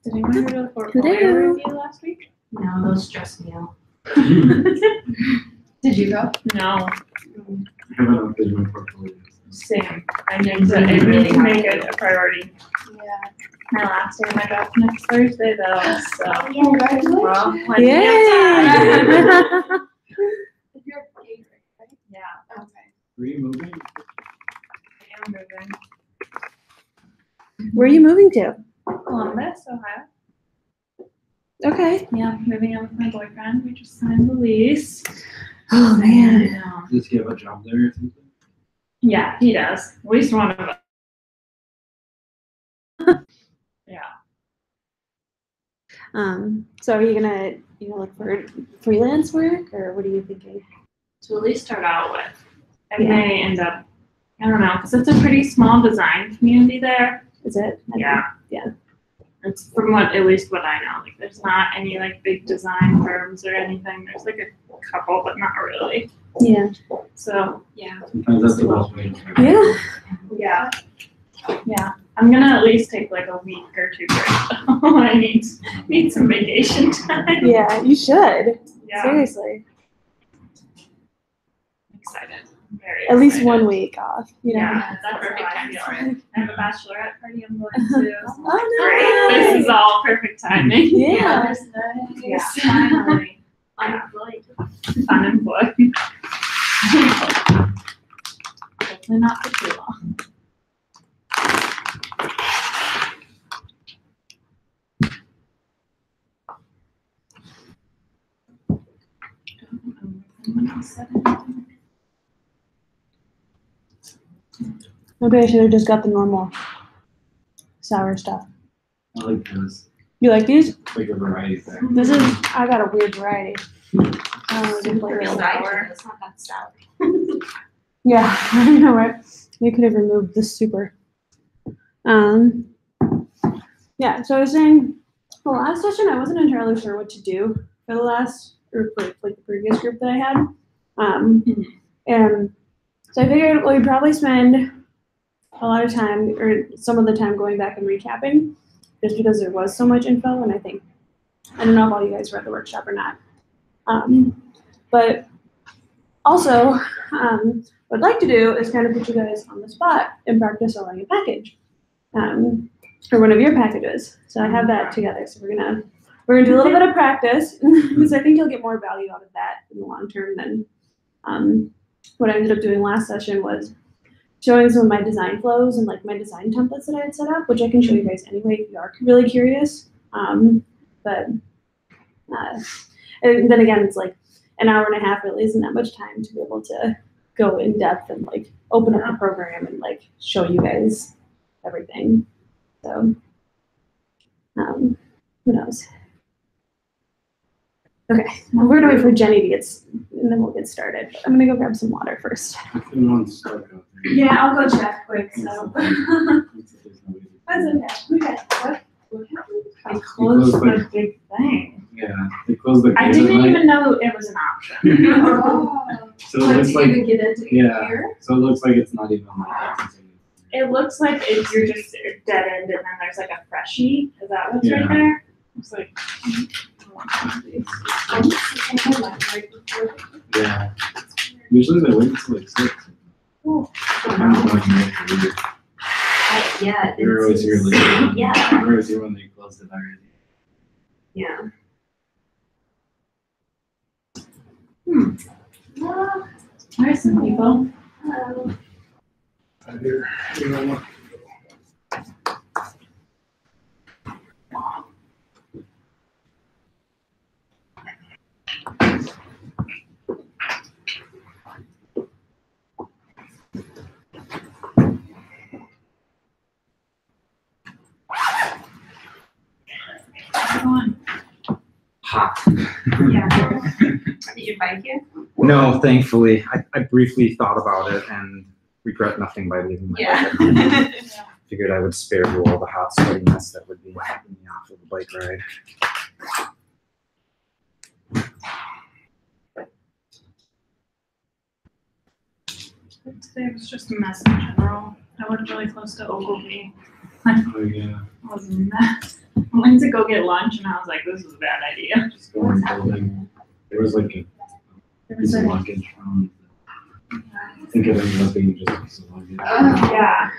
Did anyone go to the portfolio review last week? No, those stress me out. Did you go? No. I haven't updated my portfolio. Same. I need to make it a priority. Yeah. My last day of my job next Thursday though, so. Congratulations. Well, plenty of Yay! time. You're paid, right? Yeah, Okay. Were you moving? I am moving. Where are you moving to? Columbus, Ohio. Okay. Yeah, moving in with my boyfriend. We just signed the lease. Oh man. Does he have a job there or something? Yeah, he does. At least one of us. Yeah. So are you gonna look for freelance work, or what are you thinking? To at least start out with. I may end up, I don't know, because it's a pretty small design community there. Is it? Yeah. Yeah. It's from at least what I know. Like there's not any like big design firms or anything. There's like a couple, but not really. Yeah. So yeah. Sometimes that's the best way. Yeah. Yeah. Yeah. I'm gonna at least take like a week or two break. I need some vacation time. Yeah, you should. Yeah. Seriously. I'm excited. Very At least excited. 1 week off. Yeah, that's perfect how I time feel. for I have a bachelorette party I'm going to. Oh, Great. nice. This is all perfect timing. Yeah. That's nice. Yeah, finally. Unemployed. Unemployed. Hopefully not for too long. Maybe I should have just got the normal sour stuff. I like this. You like these? Like a variety thing. This is, I got a weird variety. Super sour. It's not that sour. Yeah, I know, right? You could have removed the super. Yeah, so I was saying, the last session, I wasn't entirely sure what to do for the last, or for like the previous group that I had. And so I figured we'd probably spend a lot of time, or some of the time, going back and recapping, just because there was so much info, and I don't know if all you guys read the workshop or not. But also, what I'd like to do is kind of put you guys on the spot and practice selling a package, or one of your packages. So I have that together. So we're gonna do a little bit of practice, because I think you'll get more value out of that in the long term than what I ended up doing last session was showing some of my design flows and like my design templates that I had set up, which I can show you guys anyway if you are really curious. And then again, it's like an hour and a half really isn't that much time to be able to go in depth and like open up the program and like show you guys everything. So who knows? Okay, well, we're gonna wait for Jenny to get, and then we'll get started. But I'm gonna go grab some water first. Everyone's stuck out there. Yeah, I'll go check quick. So That's that's okay. What happened? I You closed closed the big thing. Yeah, they closed the I gate didn't at night. even know it was an option. Oh. So it looks like, get into yeah, here? so it looks like it's not even like. It looks like you're just dead end, and then there's like a freshie. Is that what's Yeah. right there? It's like. Yeah. Usually they wait until like 6. Oh. I'm going late. Yeah. You're always here late. Yeah. You're always here when they closed it already. Yeah. There's some people. Here, you know what? Hot. Yeah. Did you bike here? No, thankfully. I briefly thought about it and regret nothing by leaving my bike. Yeah. Figured I would spare you all the hot, sweaty mess that would be happening off of the bike ride. Today was just a mess in general. I worked really close to Ogilvy. Like, Oh, yeah. it was a mess. went to go get lunch and I was like, this is a bad idea. Just go in the building. There was like a piece of luggage found. I think it ended up being just a piece of luggage. Yeah.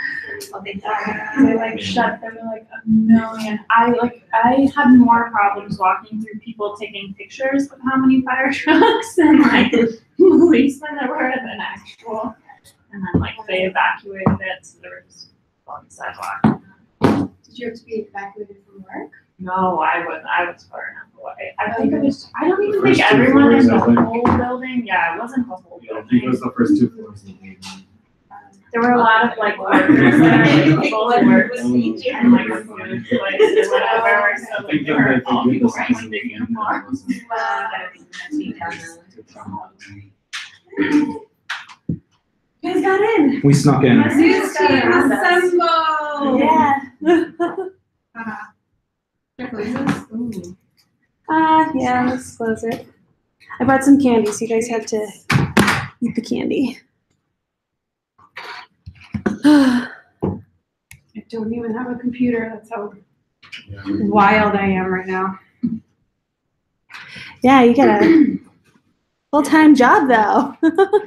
They like shut, there were like a million. I had more problems walking through people taking pictures of how many fire trucks and like policemen there were than actual. And then like they evacuated it, so they were just on the sidewalk. Did you have to be evacuated from work? No, I was far enough away. I think it was, I don't even The first think two everyone in floors, the I think. whole building, yeah, it wasn't the whole Yeah, I think it building. was the first 2 floors that we There were a lot of like workers there, like people who worked in like a food place or whatever, so like there were all people wearing big uniforms. You guys got in. We snuck in. News team assemble! Yeah. Check lasers. Ooh. Yeah, let's close it. I brought some candy, so you guys have to eat the candy. I don't even have a computer. That's how wild I am right now. Yeah, you got a full-time job though.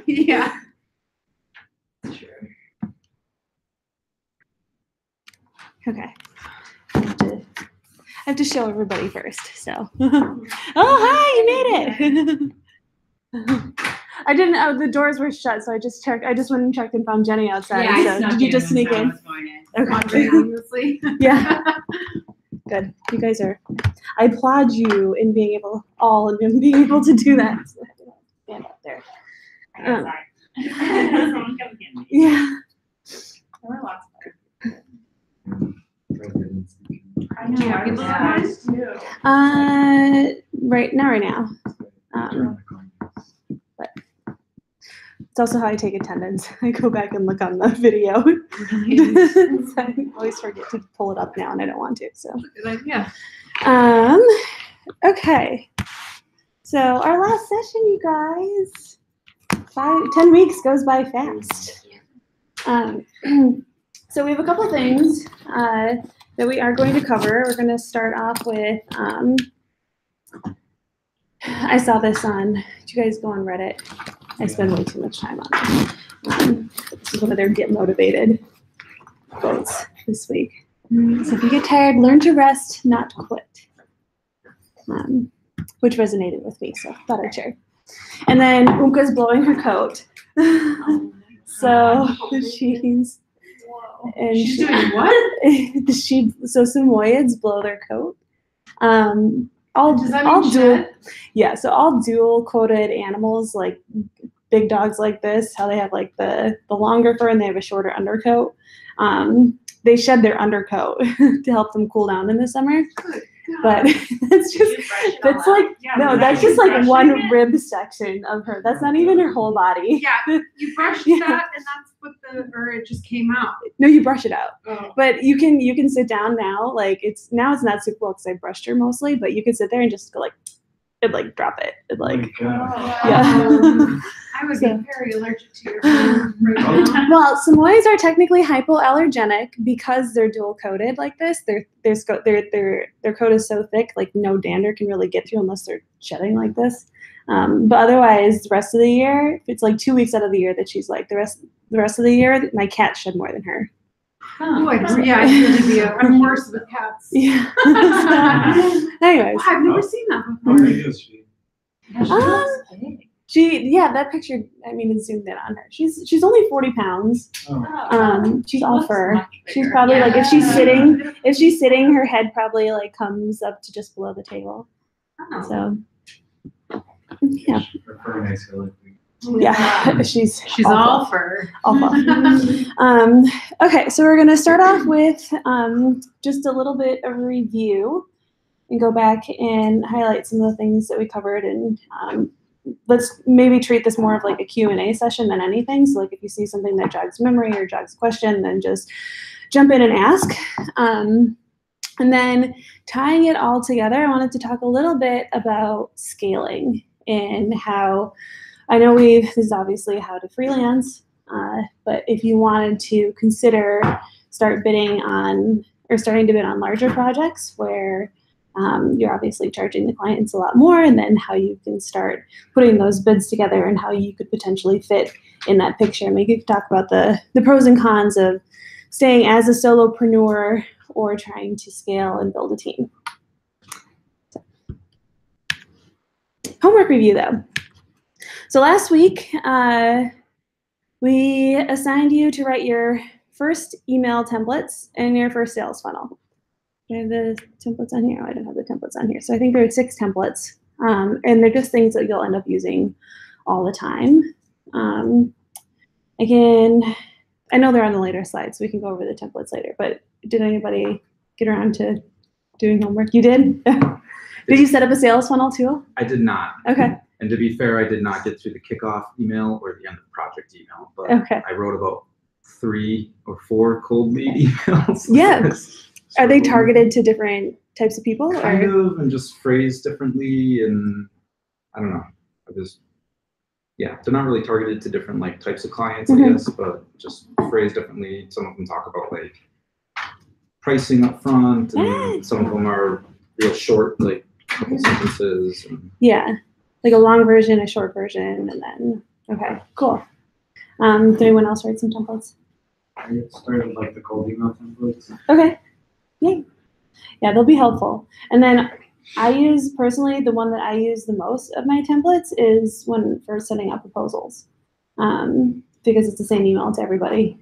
Yeah. Okay. I have to show everybody first, so. Oh, hi, you made it. I didn't, the doors were shut, so I just checked, I just went and checked and found Jenny outside. So did you just sneak in? Okay. Honestly. Yeah. Good. You guys are, I applaud you in being able, being able to do that. So I have to stand up there. Someone come get me. Yeah. There were lots of I Do you know, have I was people surprised too. Not right now. It's also how I take attendance. I go back and look on the video. So I always forget to pull it up now, and I don't want to. So. Good idea. Okay. So our last session, you guys. 10 weeks goes by fast. So we have a couple things that we are going to cover. We're going to start off with. I saw this on. Did you guys go on Reddit? I spend way too much time on it. This is one of their get motivated quotes this week. So if you get tired, learn to rest, not quit. Which resonated with me, so I thought I'd share. And then Umka's blowing her coat. So she's doing what? So Samoyeds blow their coat. Does that mean shed? Yeah, so all dual coated animals, like big dogs like this, how they have like the longer fur and they have a shorter undercoat. They shed their undercoat to help them cool down in the summer. But that's just like one rib section of her. That's not even her whole body. Yeah, you brushed Yeah. that, and that's what or it just came out. No, you brush it out. Oh. But you can sit down now. Like it's not super well because I brushed her mostly. But you can sit there and just go like, it like drop it. It like yeah. I would So- be very allergic to your food right now. Well, Samoyeds are technically hypoallergenic because they're dual coated like this. Their coat is so thick, like no dander can really get through unless they're shedding like this. But otherwise, the rest of the year, it's like 2 weeks out of the year that she's like the rest of the year, my cat shed more than her. Oh, I'd really be. I'm worse with cats. Yeah. Anyways, I've never seen that How before. big is she? that picture, I mean, it's zoomed in on her. She's only 40 pounds. Oh. She's all fur. She's probably like if she's sitting, her head probably like comes up to just below the table. Oh. So yeah, Very nice. yeah, she's all fur. awful. Okay, so we're gonna start off with just a little bit of review and go back and highlight some of the things that we covered, and let's maybe treat this more of like a Q&A session than anything. So like if you see something that jogs memory or jogs a question, then just jump in and ask. And then tying it all together, I wanted to talk a little bit about scaling and how, I know this is obviously how to freelance, but if you wanted to consider start bidding on are starting to bid on larger projects where you're obviously charging the clients a lot more, and then how you can start putting those bids together and how you could potentially fit in that picture. And we could talk about the pros and cons of staying as a solopreneur or trying to scale and build a team. So. Homework review though. So last week, we assigned you to write your first email templates and your first sales funnel. Do I have the templates on here? Oh, I don't have the templates on here. So I think there are 6 templates, and they're just things that you'll end up using all the time. Again, I know they're on the later slides, so we can go over the templates later, but did anybody get around to doing homework? You did? Did you set up a sales funnel too? I did not. Okay. And to be fair, I did not get through the kickoff email or the end of project email, but Okay. I wrote about 3 or 4 cold lead emails. Yeah. Are they targeted to different types of people? Kind Or? of, and just phrased differently, and I don't know. Yeah, they're not really targeted to different like types of clients, I guess, but just phrased differently. Some of them talk about like pricing up front, and some of them are real short, like couple sentences. And Yeah, like a long version, a short version, and then, okay, cool. Did anyone else write some templates? I started like the cold email templates. Okay, yay. Yeah, they'll be helpful. And then I use, personally, the one that I use the most of my templates is for setting up proposals, because it's the same email to everybody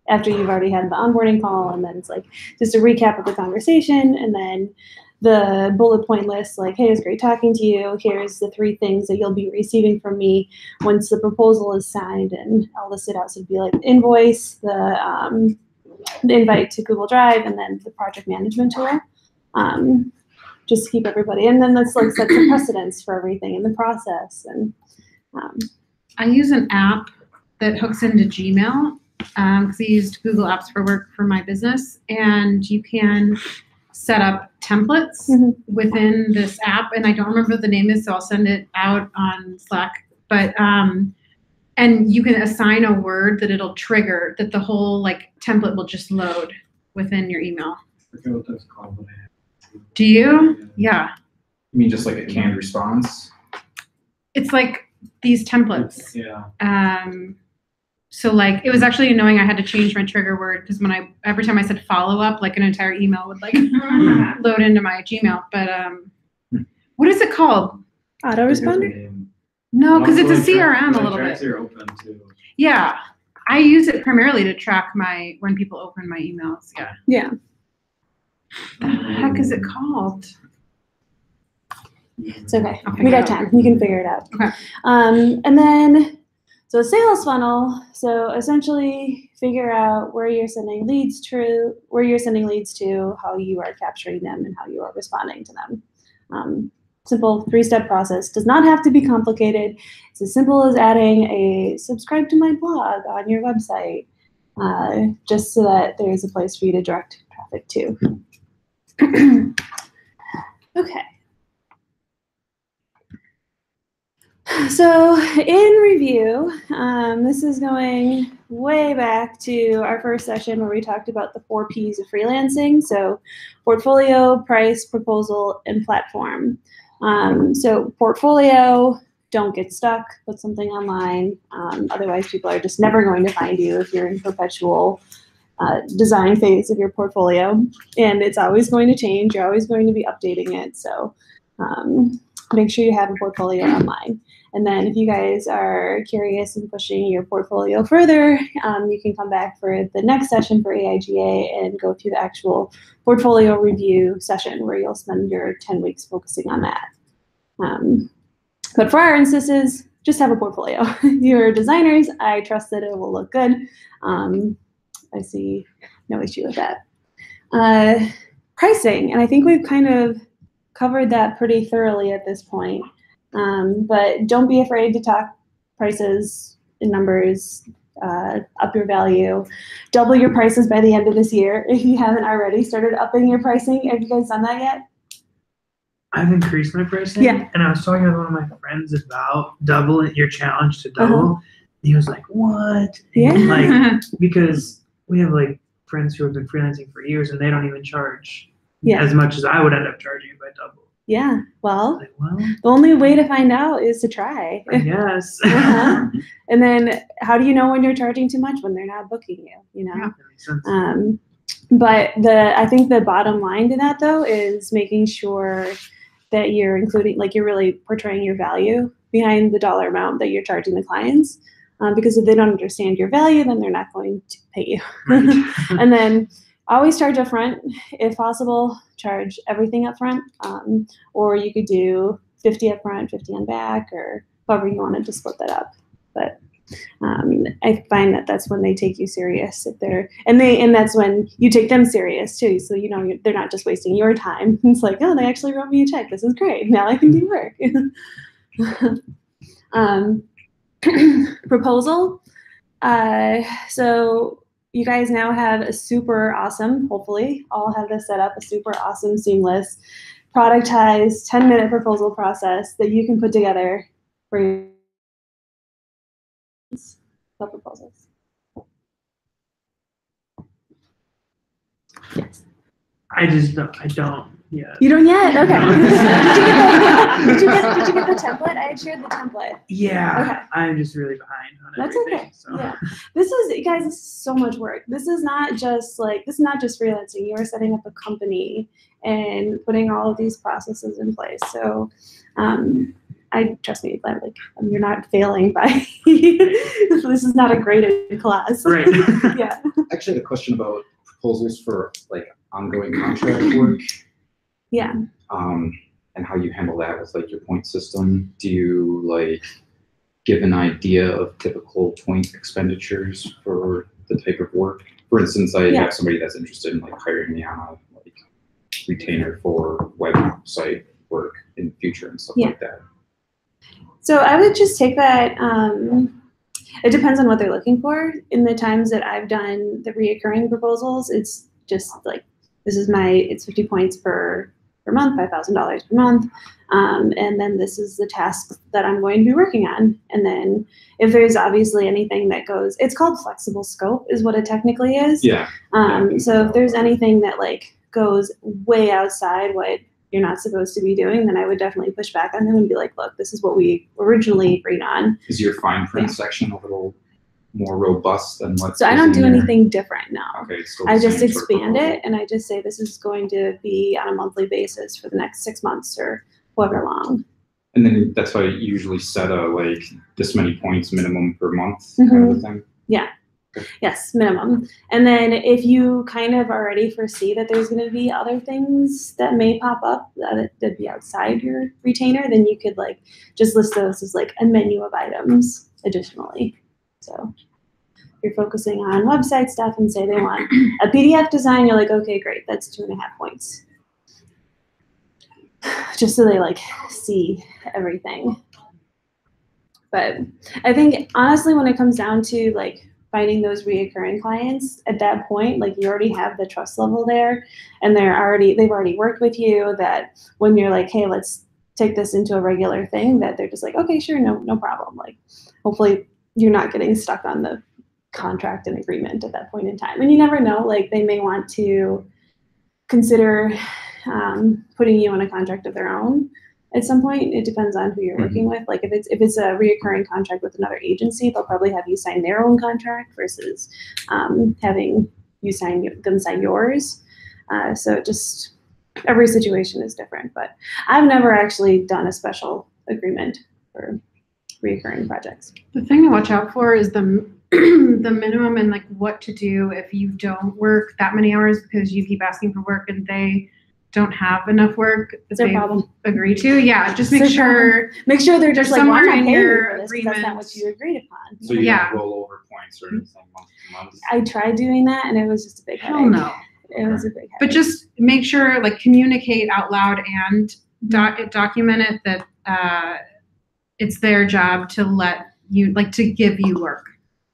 after you've already had the onboarding call, and then it's like just a recap of the conversation, and then the bullet point list, like, hey, it's great talking to you. Here's the 3 things that you'll be receiving from me once the proposal is signed, and I'll list it out. So it'd be like the invoice, the invite to Google Drive, and then the project management tool. Just to keep everybody, and then that's like sets a precedence for everything in the process. And I use an app that hooks into Gmail because I used Google Apps for work for my business, and you can set up templates within this app, and I don't remember what the name is, so I'll send it out on Slack. But and you can assign a word that it'll trigger, that the whole like template will just load within your email. I forget what that's called, but Do you? Yeah. you mean just like a canned response? It's like these templates. yeah. So like it was actually annoying. I had to change my trigger word because every time I said follow up, like an entire email would like load into my Gmail. But what is it called? autoresponder? No, because it's a CRM a little bit. You're open to. Yeah, I use it primarily to track when people open my emails. Yeah. Yeah. The heck is it called? It's okay. I'll We figure got it out. time. We can figure it out. Okay. And then, so sales funnel. So essentially, figure out where you're sending leads to, how you are capturing them, and how you are responding to them. Simple 3-step process. Does not have to be complicated. It's as simple as adding a subscribe to my blog on your website, just so that there's a place for you to direct traffic to. Okay. So in review, this is going way back to our first session where we talked about the 4 Ps of freelancing. So portfolio, price, proposal, and platform. So portfolio, don't get stuck, put something online. Otherwise people are just never going to find you if you're in perpetual design phase of your portfolio. And it's always going to change. You're always going to be updating it. So make sure you have a portfolio online. And then if you guys are curious and pushing your portfolio further, you can come back for the next session for AIGA and go through the actual portfolio review session where you'll spend your 10 weeks focusing on that. But for our instances, just have a portfolio. You're designers. I trust that it will look good. I see no issue with that. Pricing, and I think we've kind of covered that pretty thoroughly at this point. But don't be afraid to talk prices and numbers, up your value. Double your prices by the end of this year if you haven't already started upping your pricing. Have you guys done that yet? I've increased my pricing. Yeah. And I was talking with one of my friends about doubling your challenge to double. And he was like, what? Yeah. And like, because we have like friends who have been freelancing for years and they don't even charge Yeah. as much as I would end up charging if I doubled. Yeah. Well, Like, well, the only way to find out is to try. I guess. Uh-huh. And then how do you know when you're charging too much? When they're not booking you, you know? Yeah. That makes sense. But I think the bottom line to that though is making sure that you're including, like you're really portraying your value behind the dollar amount that you're charging the clients. Because if they don't understand your value, then they're not going to pay you. Right. And then always charge up front. If possible, charge everything up front. Or you could do 50 up front, 50 on back, or however you wanted to split that up. But I find that that's when they take you serious. And that's when you take them serious too. So, you know, they're not just wasting your time. It's like, oh, they actually wrote me a check. This is great. Now I can do work. Proposal. So you guys now have a super awesome, hopefully all have this set up, a super awesome, seamless, productized 10-minute proposal process that you can put together for your proposals. Yes. I don't yet. You don't yet? Okay. Did you get the template? I had shared the template. Yeah. Okay. I'm just really behind on That's everything. okay. So. Yeah. This is so much work. This is not just freelancing. You are setting up a company and putting all of these processes in place. So trust me, you're not failing by this is not a graded class. Right. Yeah. Actually, had a question about proposals for like ongoing contract work. Yeah. And how you handle that with like your point system. Do you like give an idea of typical point expenditures for the type of work? For instance, I have somebody that's interested in like hiring me on a like retainer for website work in the future and stuff like that. So I would just take that. It depends on what they're looking for. In the times that I've done the reoccurring proposals, it's just like, it's 50 points per month, $5,000 per month. And then this is the task that I'm going to be working on. And then if there's obviously anything that goes, it's called flexible scope is what it technically is. Yeah. So if there's anything that like goes way outside what you're not supposed to be doing, then I would definitely push back on them and be like, look, this is what we originally agreed on. Is your fine print section a little more robust than what? So I don't do anything different now. Okay, it's still the I just same sort of expand proposal. it and I just say this is going to be on a monthly basis for the next 6 months or however long. And then that's why you usually set a like this many points minimum per month kind of a thing. Yeah. Yes, minimum. And then if you kind of already foresee that there's going to be other things that may pop up that'd be outside your retainer, then you could like just list those as like a menu of items additionally. So you're focusing on website stuff and say they want a PDF design, you're like, okay, great, that's 2.5 points. Just so they like see everything. But I think honestly, when it comes down to like finding those reoccurring clients, at that point, like you already have the trust level there and they've already worked with you, that when you're like, hey, let's take this into a regular thing, that they're just like, okay, sure, no problem. Like hopefully you're not getting stuck on the contract and agreement at that point in time. And you never know, like they may want to consider putting you on a contract of their own at some point. It depends on who you're working with. Like if it's a reoccurring contract with another agency, they'll probably have you sign their own contract versus having you them sign yours. So just every situation is different, but I've never actually done a special agreement for reoccurring projects. The thing to watch out for is the minimum and like what to do if you don't work that many hours because you keep asking for work and they don't have enough work that they agree to. Yeah, just make sure they're just like, somewhere well, I'm in not paying your you for this because that's not what you agreed upon. So you don't roll over points or anything month to month? I tried doing that and it was just a big headache. Hell no. It was a big headache. But just make sure, like, communicate out loud and document it that it's their job to let you, like, to give you work.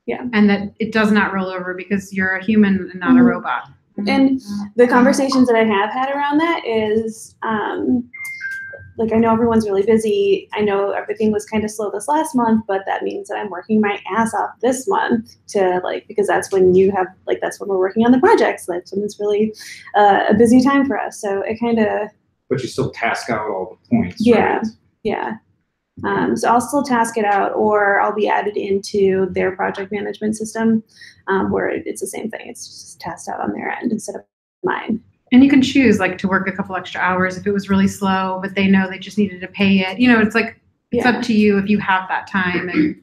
Yeah. And that it does not roll over because you're a human and not a robot. And the conversations that I have had around that is like, I know everyone's really busy. I know everything was kind of slow this last month, but that means that I'm working my ass off this month to like, because that's when you have, like, that's when we're working on the projects. That's when it's really a busy time for us. So it kind of. But you still task out all the points, Yeah, right? yeah. So I'll still task it out, or I'll be added into their project management system, where it's the same thing. It's just tasked out on their end instead of mine. And you can choose like to work a couple extra hours if it was really slow, but they know they just needed to pay it. You know, it's like, it's up to you if you have that time and,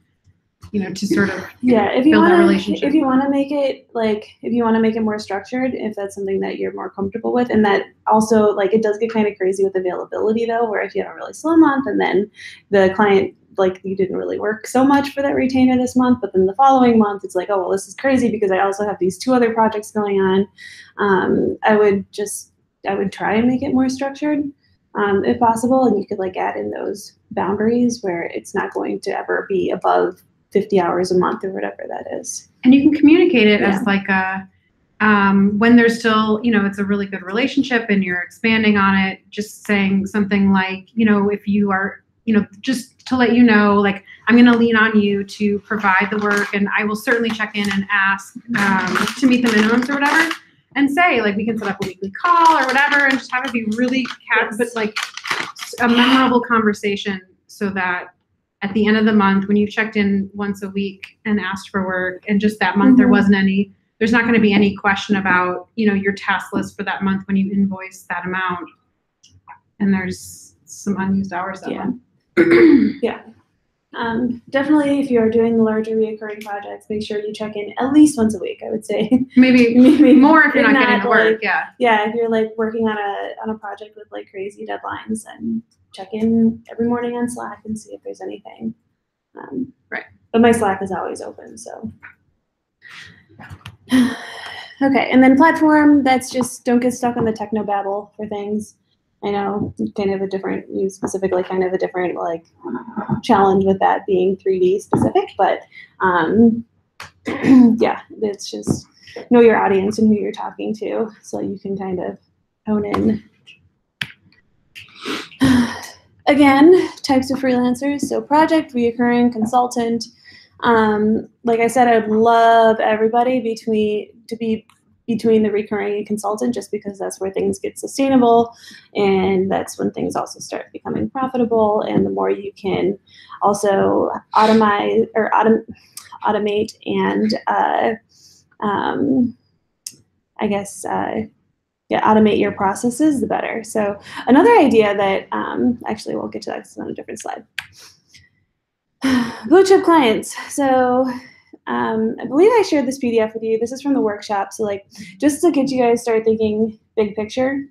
you know, to sort of if you build that want relationship. to, if you want to make it like, if you want to make it more structured, if that's something that you're more comfortable with, and that also like, it does get kind of crazy with availability though, where if you have a really slow month and then the client, like, you didn't really work so much for that retainer this month, but then the following month it's like, oh, well, this is crazy because I also have these 2 other projects going on. I would try and make it more structured, if possible, and you could like add in those boundaries where it's not going to ever be above 50 hours a month or whatever that is. And you can communicate it as like a, when there's still, you know, it's a really good relationship and you're expanding on it, just saying something like, you know, if you are, you know, just to let you know, like, I'm going to lean on you to provide the work, and I will certainly check in and ask to meet the minimums or whatever, and say, like, we can set up a weekly call or whatever, and just have it be really, but like a memorable conversation, so that at the end of the month, when you've checked in once a week and asked for work, and just that month there's not going to be any question about, you know, your task list for that month when you invoice that amount, and there's some unused hours that month. Definitely, if you are doing the larger reoccurring projects, make sure you check in at least once a week, I would say. Maybe more if you're not getting the work, if you're like working on a project with like crazy deadlines, and check in every morning on Slack and see if there's anything. Right. But my Slack is always open, so. Okay, and then platform, that's just, don't get stuck on the techno babble for things. I know you specifically kind of a different like challenge with that being 3D specific, but yeah, it's just know your audience and who you're talking to, so you can kind of hone in. Again, types of freelancers, so project, reoccurring, consultant. Like I said, I'd love everybody to be between the recurring and consultant, just because that's where things get sustainable, and that's when things also start becoming profitable. And the more you can also automate and automate your processes, the better. So another idea that actually we'll get to that on a different slide. Blue chip clients. So I believe I shared this PDF with you. This is from the workshop. So like, just to get you guys start thinking big picture.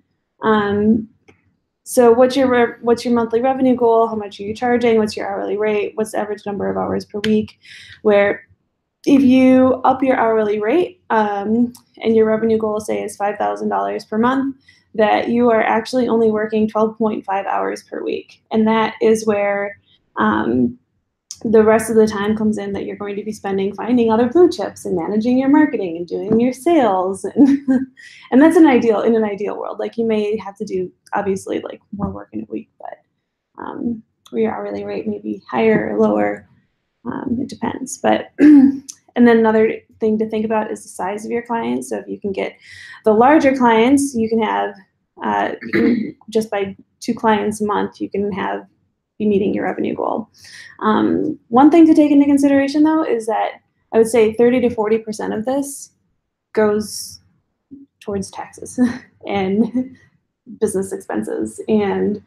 So what's your monthly revenue goal? How much are you charging? What's your hourly rate? What's the average number of hours per week? Where if you up your hourly rate and your revenue goal, say, is $5,000 per month, that you are actually only working 12.5 hours per week. And that is where the rest of the time comes in that you're going to be spending finding other blue chips and managing your marketing and doing your sales. And that's in an ideal world. Like, you may have to do, obviously, like more work in a week, but your hourly rate may be higher or lower. It depends. But and then another thing to think about is the size of your clients. So if you can get the larger clients, you can have just by 2 clients a month, you can be meeting your revenue goal. One thing to take into consideration, though, is that I would say 30 to 40% of this goes towards taxes and business expenses and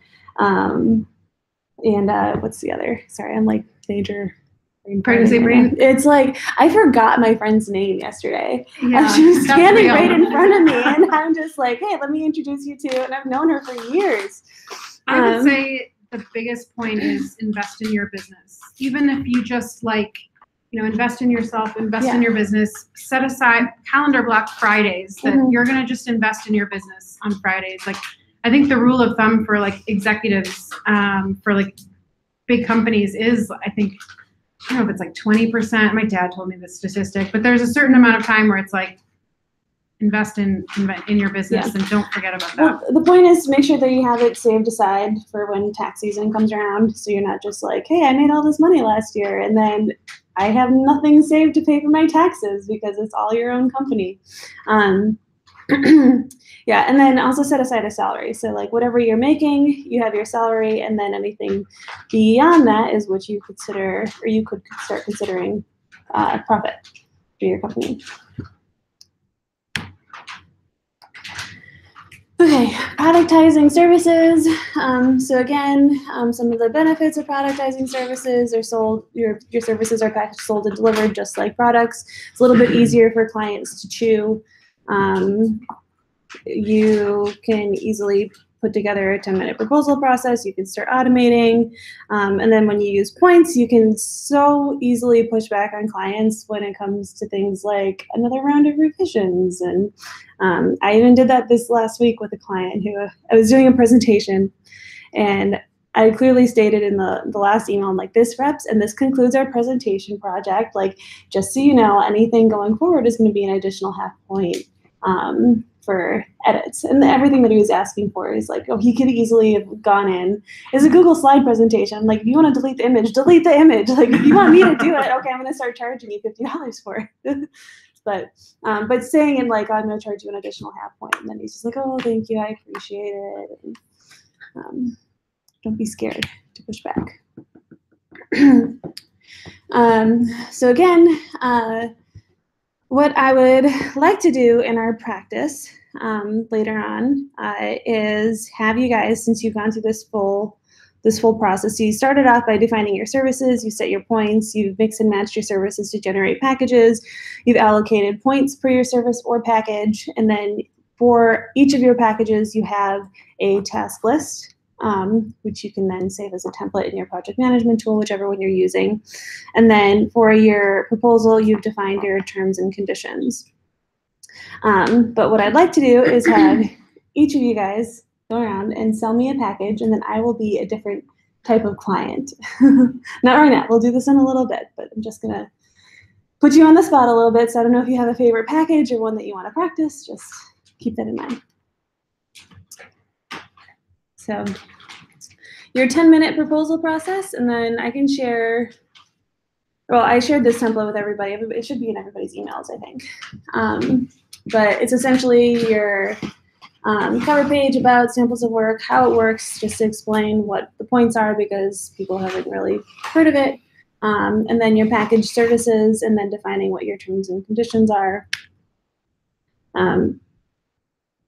what's the other? Sorry, I'm like major pregnancy brain. It's like I forgot my friend's name yesterday. Yeah, she was standing right in front of me, and I'm just like, hey, let me introduce you to, and I've known her for years. I would say the biggest point is invest in your business. Even if you just like, you know, invest in yourself, invest in your business, set aside calendar block Fridays that you're going to just invest in your business on Fridays. Like, I think the rule of thumb for like executives, for like big companies is, I don't know if it's like 20%. My dad told me this statistic, but there's a certain amount of time where it's like invest in your business, and don't forget about that. Well, the point is to make sure that you have it saved aside for when tax season comes around. So you're not just like, hey, I made all this money last year and then I have nothing saved to pay for my taxes because it's all your own company. Yeah, and then also set aside a salary. So like whatever you're making, you have your salary, and then anything beyond that is what you consider, or you could start considering profit for your company. Okay, productizing services. So again, some of the benefits of productizing services are sold, your services are packaged, sold, and delivered just like products. It's a little bit easier for clients to chew. You can easily put together a 10-minute proposal process. You can start automating. And then when you use points, you can so easily push back on clients when it comes to things like another round of revisions. And I even did that this last week with a client who I was doing a presentation, and I clearly stated in the last email, I'm like, this reps and this concludes our presentation project. Like, just so you know, anything going forward is going to be an additional half point for edits. And everything that he was asking for is like, oh, he could easily have gone in. It's a Google slide presentation. I'm like, if you want to delete the image, delete the image. Like, if you want me to do it, okay, I'm going to start charging you $50 for it. But saying it like, I'm going to charge you an additional half point. And then he's just like, oh, thank you, I appreciate it. And, don't be scared to push back. So again, what I would like to do in our practice later on is have you guys, since you've gone through this full process, so you started off by defining your services, you set your points, you've mixed and matched your services to generate packages, you've allocated points per your service or package, and then for each of your packages you have a task list, which you can then save as a template in your project management tool, whichever one you're using. And then for your proposal, you've defined your terms and conditions. But what I'd like to do is have each of you guys go around and sell me a package, and then I will be a different type of client. Not right now, we'll do this in a little bit, but I'm just gonna put you on the spot a little bit. So I don't know if you have a favorite package or one that you wanna practice, just keep that in mind. So your 10-minute proposal process, and then I can share, well, I shared this template with everybody. It should be in everybody's emails, I think. But it's essentially your cover page about samples of work, how it works, just to explain what the points are because people haven't really heard of it. And then your package services, and then defining what your terms and conditions are.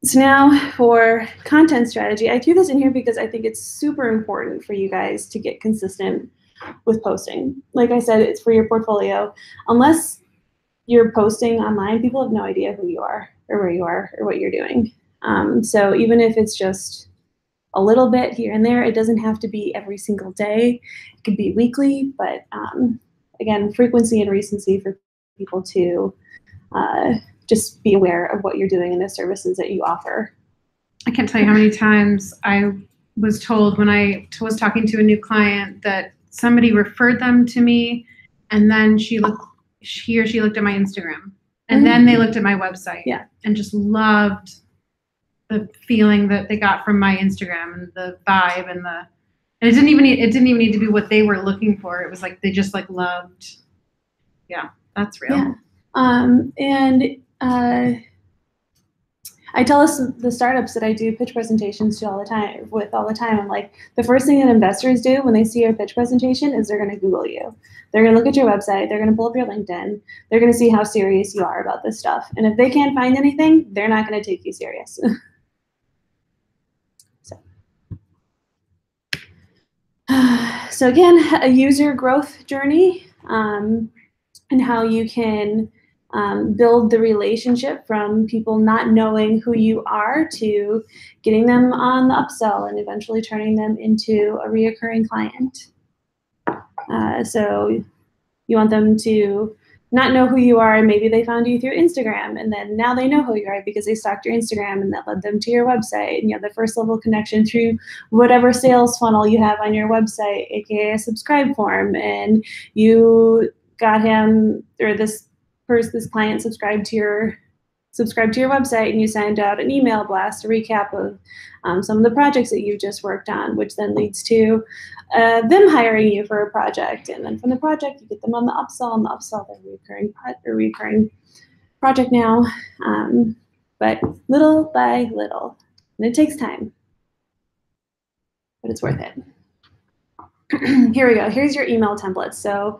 So now for content strategy, I threw this in here because I think it's super important for you guys to get consistent with posting. Like I said, it's for your portfolio. Unless you're posting online, people have no idea who you are or where you are or what you're doing. So even if it's just a little bit here and there, it doesn't have to be every single day. It could be weekly, but again, frequency and recency for people to just be aware of what you're doing and the services that you offer. I can't tell you how many times I was told when I was talking to a new client that somebody referred them to me, and then he or she looked at my Instagram, and then they looked at my website, and just loved the feeling that they got from my Instagram and the vibe and it didn't even need to be what they were looking for. It was like they just like loved. Yeah, that's real. Yeah. I tell the startups that I do pitch presentations to all the time, I'm like, the first thing that investors do when they see your pitch presentation is they're going to Google you. They're going to look at your website. They're going to pull up your LinkedIn. They're going to see how serious you are about this stuff. And if they can't find anything, they're not going to take you serious. So again, a user growth journey, and how you can build the relationship from people not knowing who you are to getting them on the upsell and eventually turning them into a reoccurring client. So you want them to not know who you are, and maybe they found you through Instagram, and then now they know who you are because they stalked your Instagram, and that led them to your website, and you have the first level connection through whatever sales funnel you have on your website, aka a subscribe form, and you got him or this client subscribed to your subscribe to your website and you send out an email blast, a recap of some of the projects that you just worked on, which then leads to them hiring you for a project. And then from the project, you get them on the upsell, and the upsell, they're recurring project now. But little by little, and it takes time, but it's worth it. Here we go. Here's your email template. So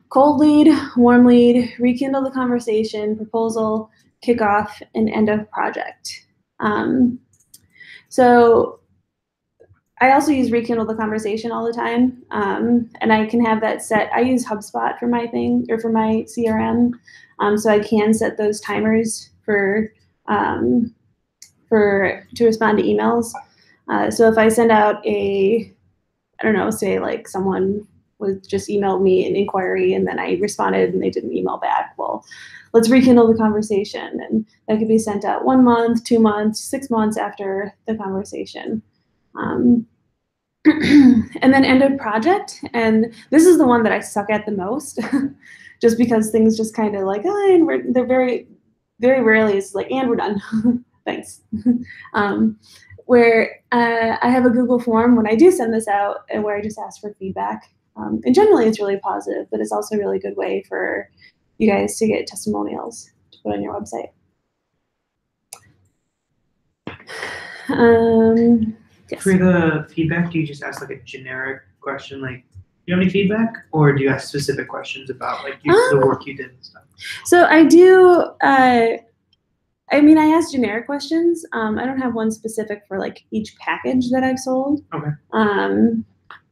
cold lead, warm lead, rekindle the conversation, proposal, kickoff, and end of project. So I also use rekindle the conversation all the time, and I can have that set. I use HubSpot for my thing, or for my CRM, so I can set those timers to respond to emails. So if I send out I don't know, say like someone just emailed me an inquiry and then I responded and they didn't email back. Well, let's rekindle the conversation, and that could be sent out 1 month, 2 months, 6 months after the conversation. And then end of project, and this is the one that I suck at the most, just because things just kind of like, they're very, very rarely it's like, and we're done, thanks. Where I have a Google form when I do send this out, and where I just ask for feedback. And generally it's really positive, but it's also a really good way for you guys to get testimonials to put on your website. Yes. For the feedback, do you just ask like a generic question, like, do you have any feedback? Or do you ask specific questions about like the work you did and stuff? So I do, I ask generic questions. I don't have one specific for like each package that I've sold. Okay.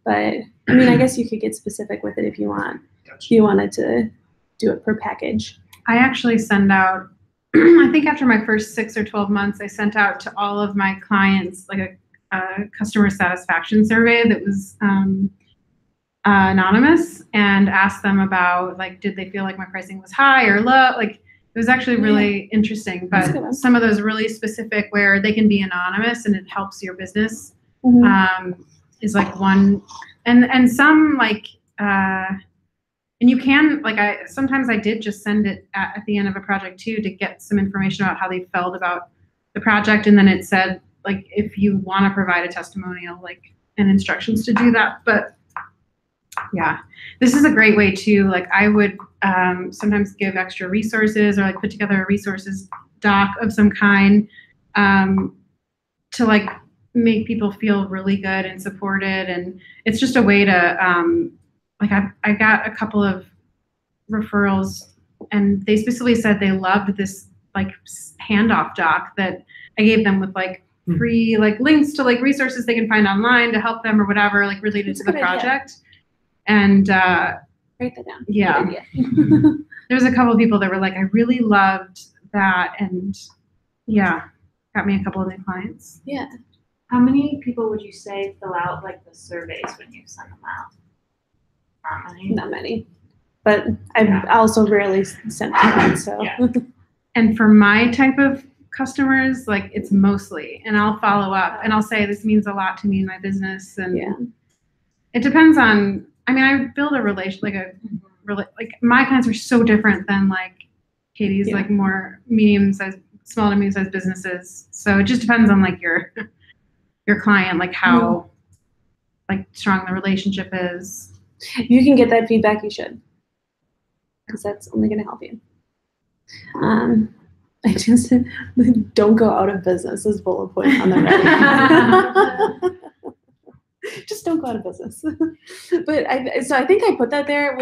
But I guess you could get specific with it if you want. Gotcha. If you wanted to do it per package. I actually send out, I think after my first 6 or 12 months, I sent out to all of my clients like a customer satisfaction survey that was anonymous, and asked them about like, did they feel like my pricing was high or low? Like, it was actually really interesting, but some of those really specific where they can be anonymous and it helps your business is like one, and some like, and you can, like, sometimes I did just send it at the end of a project too, to get some information about how they felt about the project. And then it said, like, if you want to provide a testimonial, like, and instructions to do that. But yeah, this is a great way too. Like, I would sometimes give extra resources, or like put together a resources doc of some kind to like make people feel really good and supported. And it's just a way to, like, I got a couple of referrals, and they specifically said they loved this like handoff doc that I gave them with like free like links to like resources they can find online to help them or whatever, like related to the project. And write that down. Yeah. There was a couple of people that were like, I really loved that, and yeah, got me a couple of new clients. Yeah. How many people would you say fill out like the surveys when you send them out? Not many, but I've also rarely sent them, so. Yeah. And for my type of customers, like, it's mostly, and I'll follow up and I'll say, this means a lot to me in my business. And it depends on, I build a relation, like my clients are so different than like Katie's, like more medium-sized, small to medium-sized businesses. So it just depends on like your client, like how like strong the relationship is. You can get that feedback, you should, because that's only going to help you. I just don't go out of business is bullet point on the right. Just don't go out of business. But I think I put that there.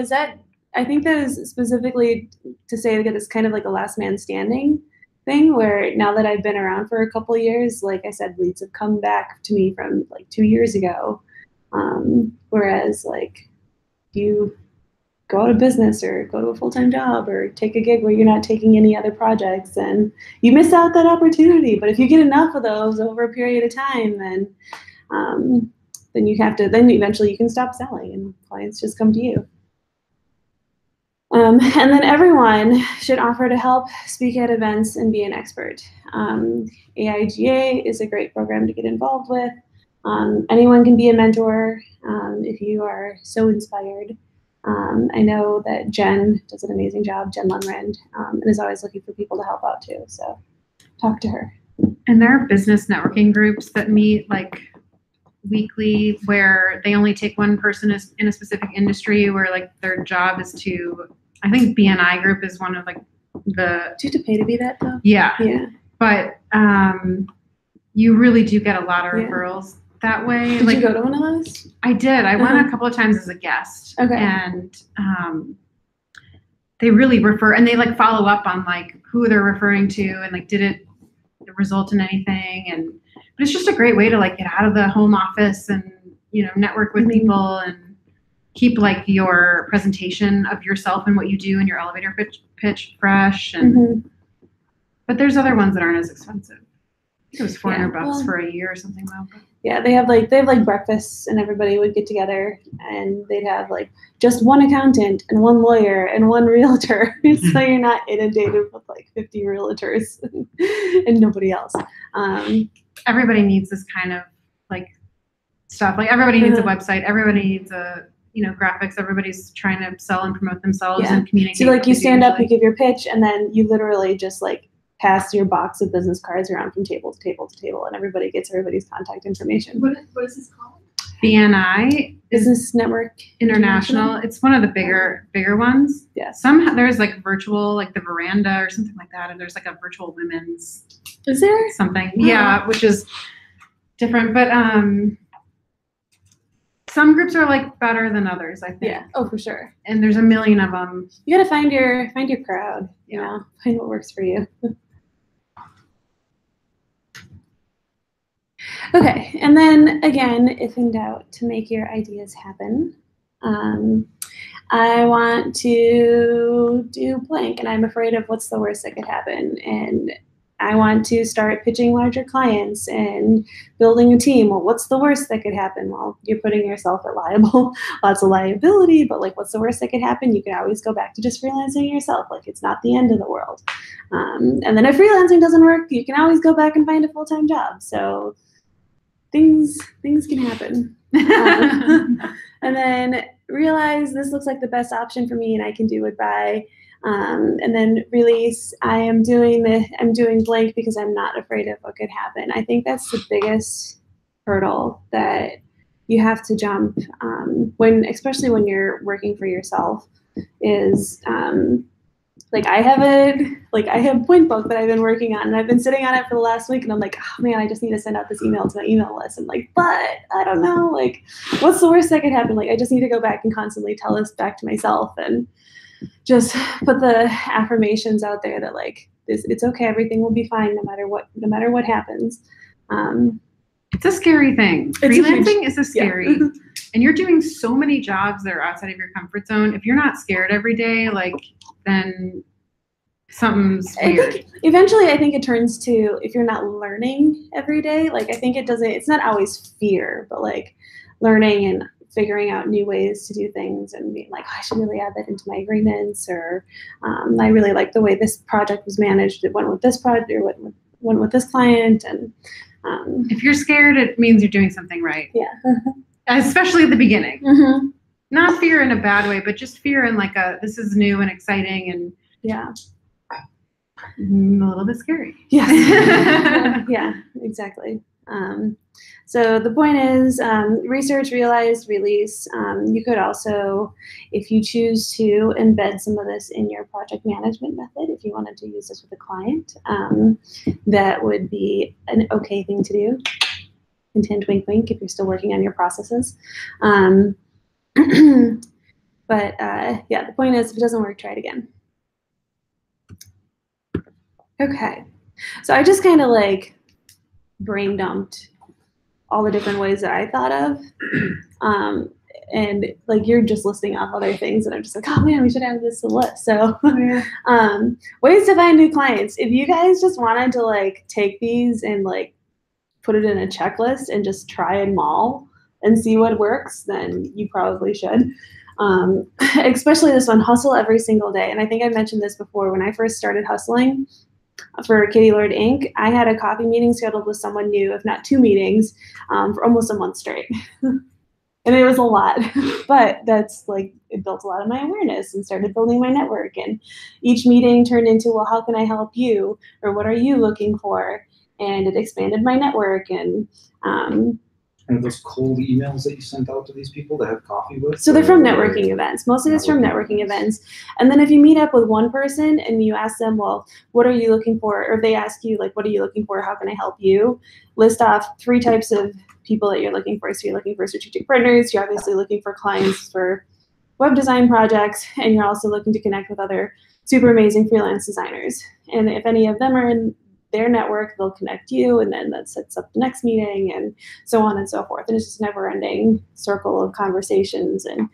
I think that is specifically to say that it's kind of like a last man standing thing, where now that I've been around for a couple of years, like I said, leads have come back to me from like 2 years ago. Whereas like you go out of business or go to a full-time job or take a gig where you're not taking any other projects, and you miss out that opportunity. But if you get enough of those over a period of time, then then eventually you can stop selling and clients just come to you. And then everyone should offer to help speak at events and be an expert. AIGA is a great program to get involved with. Anyone can be a mentor if you are so inspired. I know that Jen does an amazing job, Jen Lundrand, and is always looking for people to help out too. So talk to her. And there are business networking groups that meet like weekly where they only take one person in a specific industry where like their job is to, I think BNI group is one of like the. Do you have to pay to be that though? Yeah. Yeah. But you really do get a lot of Yeah. referrals that way. Did like you go to one of those? I did. I went Uh-huh. a couple of times as a guest. Okay. And they really refer and they like follow up on like who they're referring to and like did it result in anything, and but it's just a great way to like get out of the home office and network with people and keep like your presentation of yourself and what you do and your elevator pitch fresh and but there's other ones that aren't as expensive. It was $400 for a year or something though. Yeah, they have like breakfasts and everybody would get together and they'd have like just one accountant and one lawyer and one realtor. So you're not inundated with like 50 realtors and nobody else. Everybody needs this kind of like stuff. Like everybody needs a website. Everybody needs a graphics. Everybody's trying to sell and promote themselves and communicate. So like you stand up, you give your pitch, and then you literally just like pass your box of business cards around from table to table to table, and everybody gets everybody's contact information. What is this called? BNI Business Network International. It's one of the bigger ones. Yeah. There's like virtual, like the Veranda or something like that, and there's like a virtual women's. Is there something? Yeah, which is different, but some groups are like better than others, I think. Yeah. Oh, for sure. And there's a million of them. You got to find your crowd. You know, find what works for you. Okay, and then again, if in doubt, to make your ideas happen, I want to do blank, and I'm afraid of what's the worst that could happen, and I want to start pitching larger clients and building a team. Well, what's the worst that could happen? Well, you're putting yourself at lots of liability, but like, what's the worst that could happen? You can always go back to just freelancing yourself. Like, it's not the end of the world. And then if freelancing doesn't work, you can always go back and find a full-time job. So things can happen. And then realize this looks like the best option for me and I can do it by, and then release, I'm doing blank because I'm not afraid of what could happen. I think that's the biggest hurdle that you have to jump especially when you're working for yourself is, I have a point book that I've been working on and I've been sitting on it for the last week and I'm like, oh man, I just need to send out this email to my email list. I'm like, but I don't know, like, what's the worst that could happen? Like, I just need to go back and constantly tell this back to myself and just put the affirmations out there that like, it's okay, everything will be fine no matter what happens. It's a scary thing. Freelancing is a scary, and you're doing so many jobs that are outside of your comfort zone. If you're not scared every day, like, then something's weird. Eventually, I think it turns to, if you're not learning every day, like, I think it's not always fear, but like learning and figuring out new ways to do things and being like, oh, I should really add that into my agreements, or I really like the way this project was managed. It went with this project, or went with this client. And if you're scared, it means you're doing something right. Yeah. Especially at the beginning. Mm-hmm. Not fear in a bad way, but just fear in like this is new and exciting and a little bit scary. Yeah. Yeah, exactly. So the point is, research, realize, release. You could also, if you choose to, embed some of this in your project management method. If you wanted to use this with a client, that would be an okay thing to do. Hint, wink, wink, if you're still working on your processes. But the point is, if it doesn't work, try it again. Okay, so I just kind of like brain dumped all the different ways that I thought of. And like, you're just listing off other things and I'm just like, oh man, we should add this to the list. So ways to find new clients. If you guys just wanted to like take these and like put it in a checklist and just try them all and see what works, then you probably should. Especially this one, hustle every single day. And I think I mentioned this before, when I first started hustling for Kitty Lord Inc., I had a coffee meeting scheduled with someone new, if not 2 meetings, for almost a month straight. And it was a lot, but that's like, it built a lot of my awareness and started building my network. And each meeting turned into, well, how can I help you? Or what are you looking for? And it expanded my network. And And those cold emails that you sent out to these people to have coffee with? so they're from or- networking events. Most of it's from networking events. And then if you meet up with one person and you ask them, well, what are you looking for? Or they ask you, like, what are you looking for? How can I help you? List off 3 types of people that you're looking for. So you're looking for strategic partners. You're obviously looking for clients for web design projects. And you're also looking to connect with other super amazing freelance designers. And if any of them are in their network, they'll connect you, and then that sets up the next meeting, and so on and so forth. And it's just a never-ending circle of conversations and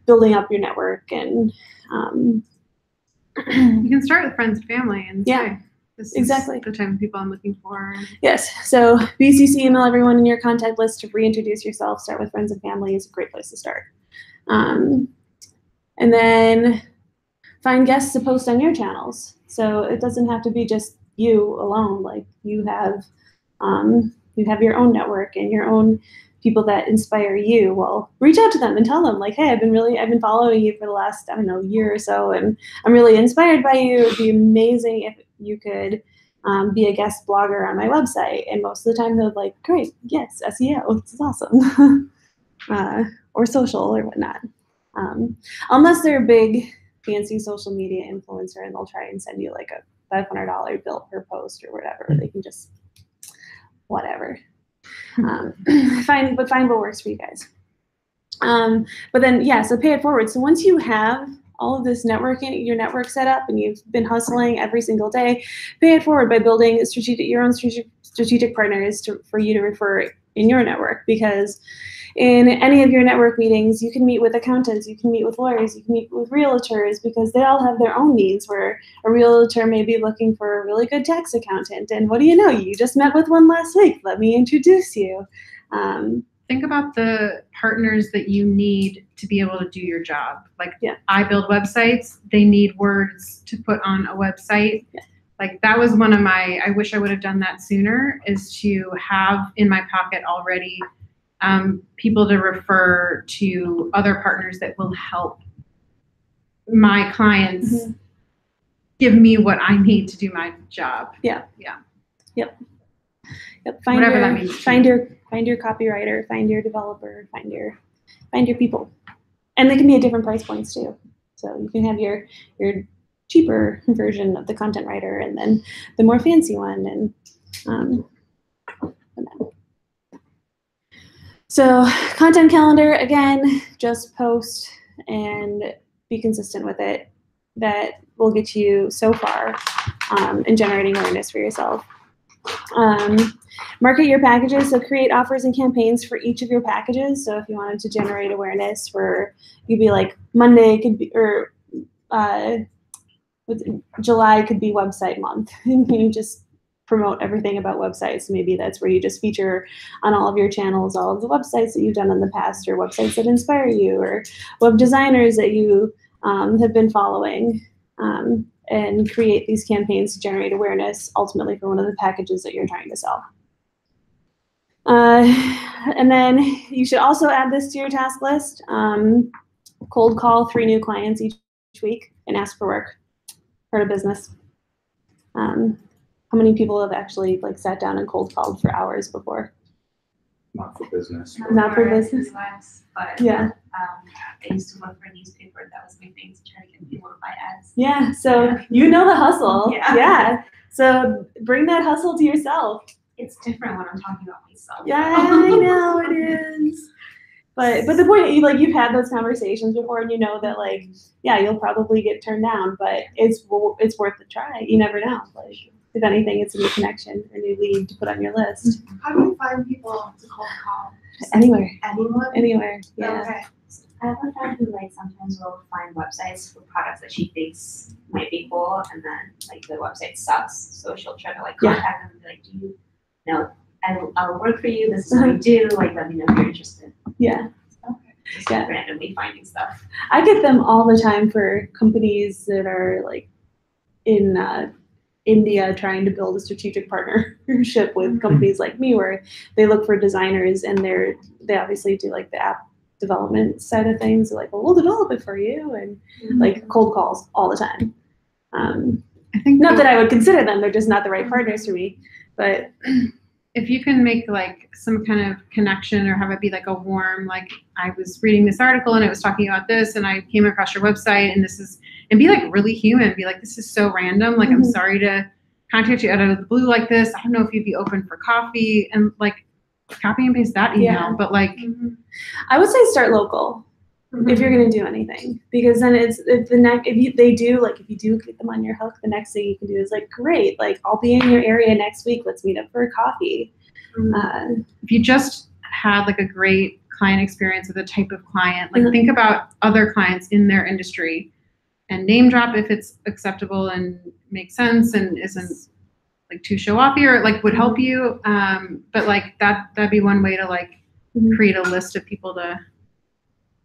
building up your network. And You can start with friends and family and Yeah, say, this exactly. is the type of people I'm looking for. yes, so BCC, email everyone in your contact list to reintroduce yourself. Start with friends and family is a great place to start. And then find guests to post on your channels. So it doesn't have to be just you alone. Like you have your own network and your own people that inspire you. Well, reach out to them and tell them, like, hey, I've been following you for the last, year or so, and I'm really inspired by you. It'd be amazing if you could be a guest blogger on my website. And most of the time they're like, great, yes, SEO, this is awesome. Or social or whatnot. Unless they're a big fancy social media influencer and they'll try and send you like a $500 bill per post or whatever. They can just whatever. Find what works for you guys. But then so pay it forward. So once you have all of this networking, your network set up, and you've been hustling every single day, pay it forward by building your own strategic partners for you to refer in your network. Because in any of your network meetings, you can meet with accountants, you can meet with lawyers, you can meet with realtors, because they all have their own needs, where a realtor may be looking for a really good tax accountant. And what do you know? You just met with one last week. Let me introduce you. Think about the partners that you need to be able to do your job. Like I build websites, they need words to put on a website. Yeah. Like that was one of my, I wish I would have done that sooner, is to have in my pocket already people to refer to other partners that will help my clients give me what I need to do my job. Yep. Whatever that means. Find your copywriter, find your developer, find your people. And they can be at different price points too. So you can have your cheaper version of the content writer and then the more fancy one. And so content calendar, again, just post and be consistent with it. That will get you so far in generating awareness for yourself. Market your packages, so create offers and campaigns for each of your packages. So if you wanted to generate awareness for, you'd be like Monday could be, or July could be website month. You just promote everything about websites. Maybe that's where you just feature on all of your channels all of the websites that you've done in the past, or websites that inspire you, or web designers that you have been following, and create these campaigns to generate awareness ultimately for one of the packages that you're trying to sell. And then you should also add this to your task list. Cold call 3 new clients each week and ask for work. Start a business. How many people have actually like sat down and cold called for hours before? Not for business. Not for business. But Yeah. I used to work for a newspaper. That was my thing, to try to get people to buy ads. Yeah. So you know the hustle. Yeah. So bring that hustle to yourself. It's different when I'm talking about myself. Yeah, I know it is. But the point, you've had those conversations before, and you know that you'll probably get turned down, but it's worth a try. You never know. If anything, it's a new connection, a new lead to put on your list. How do you find people to cold call? Anywhere. Anyone? Anywhere. Yeah. Okay. I have a friend who sometimes will find websites for products that she thinks might be cool, and then the website sucks, so she'll try to contact them and be like, do you know, I'll work for you, this is what we do, let me know if you're interested. Yeah. Okay. Just Yeah. randomly finding stuff. I get them all the time for companies that are in India trying to build a strategic partnership with companies like me, where they look for designers, and they obviously do the app development side of things. They're like, well, we'll develop it for you, and like cold calls all the time. I think Not that I would consider them; they're just not the right partners for me. But if you can make like some kind of connection or have it be like a warm, like I was reading this article and it was talking about this and I came across your website and this is, and be like really human, be like, this is so random. Like, I'm sorry to contact you out of the blue like this. I don't know if you'd be open for coffee, and like copy and paste that email. Yeah. But like, I would say start local if you're going to do anything, because then if you do get them on your hook, the next thing you can do is like, great, like I'll be in your area next week. Let's meet up for a coffee. if you just had like a great client experience with a type of client, like think about other clients in their industry and name drop if it's acceptable and makes sense and isn't like too show offy or like would help you. But like that'd be one way to like create a list of people to.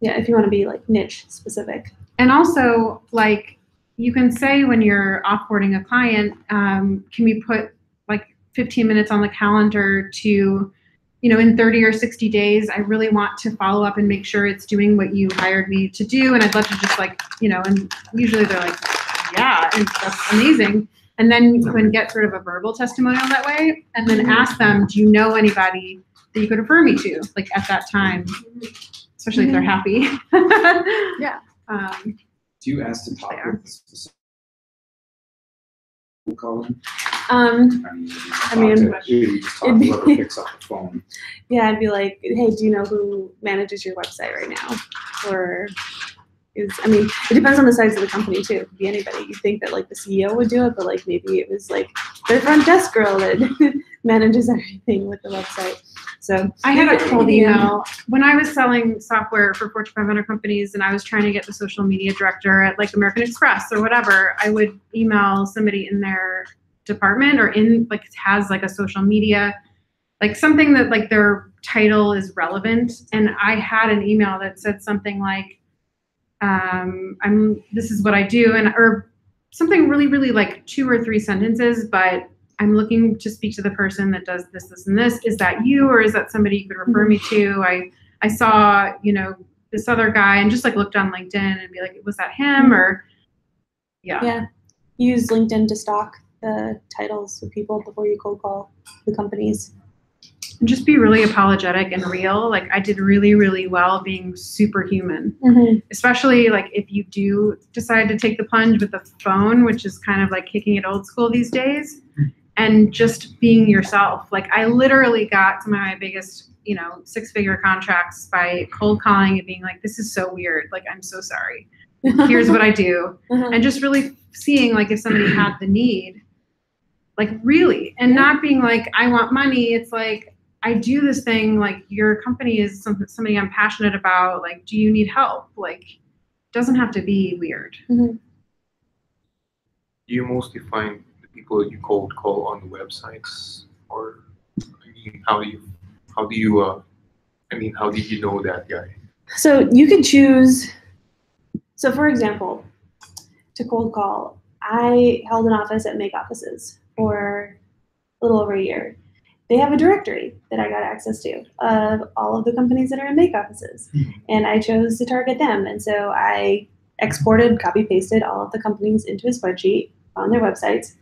Yeah, if you want to be like niche specific. And also like you can say when you're offboarding a client, can we put like 15 minutes on the calendar to, in 30 or 60 days, I really want to follow up and make sure it's doing what you hired me to do. And I'd love to just like, and usually they're like, yeah, and that's amazing. And then you can get sort of a verbal testimonial that way. And then ask them, do you know anybody that you could refer me to, like at that time, especially if they're happy. Yeah. Do you ask to talk with the specific calling? I mean, you just talk to whoever picks up the phone. Yeah, I'd be like, hey, do you know who manages your website right now? Or it depends on the size of the company too. It could be anybody. You think that like the CEO would do it, but like maybe it was like their front desk girl that manages everything with the website. So I had a cold email when I was selling software for Fortune 500 companies and I was trying to get the social media director at like American Express or whatever. I would email somebody in their department or in like has like a social media, like something that like their title is relevant. And I had an email that said something like, this is what I do, or something really, really like 2 or 3 sentences, but I'm looking to speak to the person that does this, this, and this. Is that you, or is that somebody you could refer me to? I saw, this other guy and just like looked on LinkedIn and be like, was that him? Or Yeah. Use LinkedIn to stalk the titles of people before you cold call the companies. And just be really apologetic and real. Like I did really, really well being super human, especially like if you do decide to take the plunge with the phone, which is kind of like kicking it old school these days, and just being yourself. Like I literally got some of my biggest, 6-figure contracts by cold calling and being like, this is so weird. Like, I'm so sorry. Here's what I do. And just really seeing like if somebody had the need, like really, and not being like, I want money. It's like, I do this thing, like your company is somebody I'm passionate about. Like, do you need help? Like, it doesn't have to be weird. Do you mostly find the people you cold call on the websites, or how do you know that guy? So you could choose. So for example, to cold call, I held an office at Make Offices for a little over a year. They have a directory that I got access to of all of the companies that are in Make Offices. And I chose to target them. And so I exported, copy pasted all of the companies into a spreadsheet on their websites,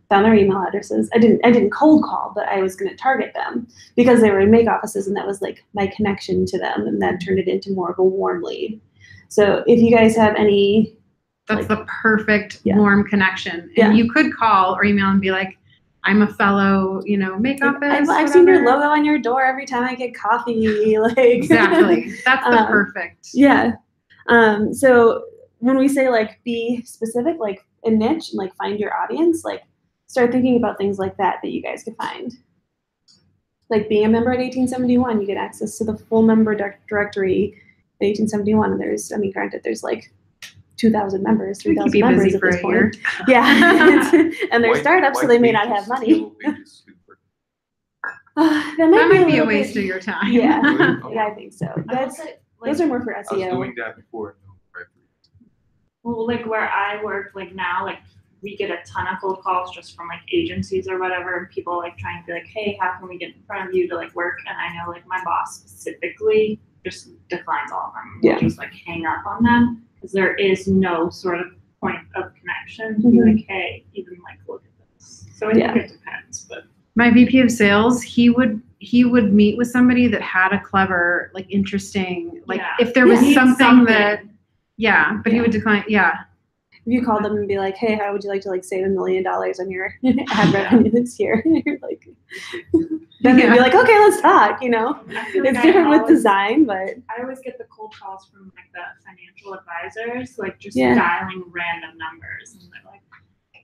found their email addresses. I didn't cold call, but I was going to target them because they were in Make Offices and that was like my connection to them, and that turned it into more of a warm lead. So if you guys have any, that's the perfect warm connection. And you could call or email and be like, I'm a fellow, Make Office. I've seen your logo on your door every time I get coffee. Like exactly, that's the perfect. Yeah. So when we say like be specific, like a niche, and like find your audience, like start thinking about things like that you guys could find. Like being a member at 1871, you get access to the full member directory at 1871. There's, granted, there's like 2,000 members, 3,000 members at this point. Yeah, and they're startups, so they may not have money. That might be a waste of your time. Yeah, yeah, I think so. Those are more for SEO. I was doing that before. Well, like where I work, like now, like we get a ton of cold calls just from like agencies or whatever, and people like trying to be like, hey, how can we get in front of you to like work? And I know like my boss specifically just declines all of them. Yeah. We'll just like hang up on them because there is no sort of point of connection to be like, hey, even like look at this. So I think it depends, but My VP of sales, he would meet with somebody that had a clever, like interesting, like Yeah. if there was Need something that, but he Yeah. would decline. Yeah. If you call them and be like, hey, how would you like to like save $1 million on your ad revenue this year? You're like, then they'd be like, okay, let's talk, you know? I feel like It's different with always- design, but I always get the cold calls from like the financial advisors, like just Yeah. dialing random numbers. And they're like,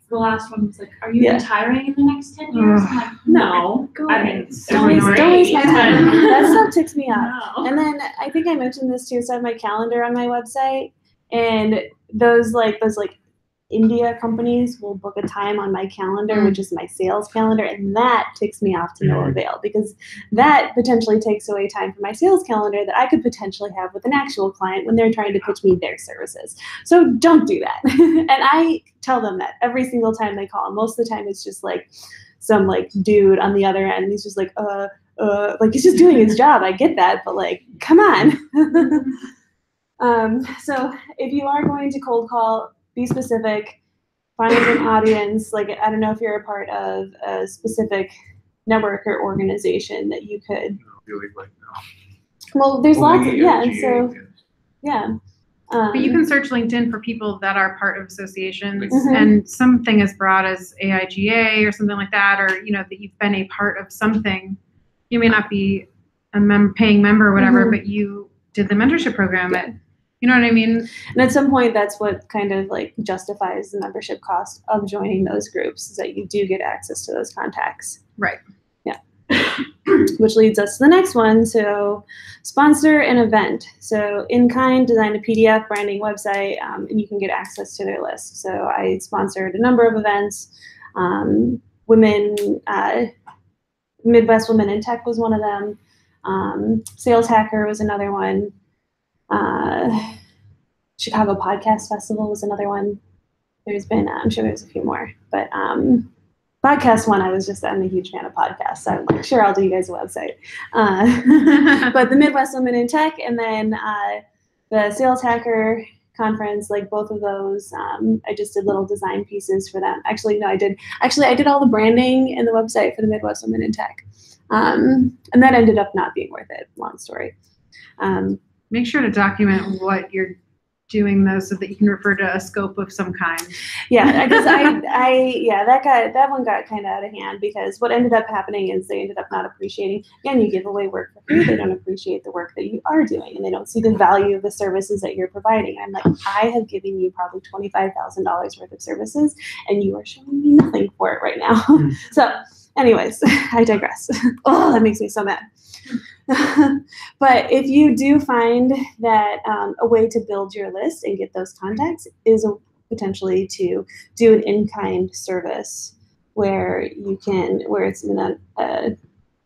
the last one was like, are you Yeah. retiring in the next 10 years? I'm like, no. go I away. mean, it's Don't Don't waste- waste my time. but- That stuff ticks me off. No. And then I think I mentioned this too, so I have my calendar on my website, and those India companies will book a time on my calendar, which is my sales calendar, and that ticks me off to no avail because that potentially takes away time from my sales calendar that I could potentially have with an actual client when they're trying to pitch me their services. So don't do that. And I tell them that every single time they call. Most of the time it's just like some like dude on the other end. He's just like, like he's just doing his job. I get that, but like, come on. So if you are going to cold call, be specific, find an audience. Like, I don't know if you're a part of a specific network or organization that you could, Not really right now. well, there's lots of, Only yeah, and AIGA, so, yeah. yeah. But you can search LinkedIn for people that are part of associations Mhm. and something as broad as AIGA or something like that, or, you know, that you've been a part of something. You may not be a paying member or whatever, Mhm. but you did the mentorship program at, you know what I mean? And at some point, that's what kind of like justifies the membership cost of joining those groups, is that you do get access to those contacts. Right. Yeah. Which leads us to the next one. So sponsor an event. So in-kind, design a PDF, branding website, and you can get access to their list. So I sponsored a number of events. Midwest Women in Tech was one of them. Sales Hacker was another one. Chicago Podcast Festival was another one. There's been, I'm sure there's a few more, but podcast one, I'm a huge fan of podcasts. So I'm like, sure, I'll do you guys a website. But the Midwest Women in Tech, and then the Sales Hacker conference, like both of those, I just did little design pieces for them. Actually, no, I did all the branding and the website for the Midwest Women in Tech. And that ended up not being worth it, long story. Make sure to document what you're doing though, so that you can refer to a scope of some kind. Yeah, because that one got kind of out of hand, because what ended up happening is they ended up not appreciating. Again, you give away work for free, they don't appreciate the work that you are doing, and they don't see the value of the services that you're providing. I'm like, I have given you probably $25,000 worth of services, and you are showing me nothing for it right now. So, anyways, I digress. Oh, that makes me so mad. But if you do find that a way to build your list and get those contacts is potentially to do an in-kind service where it's in a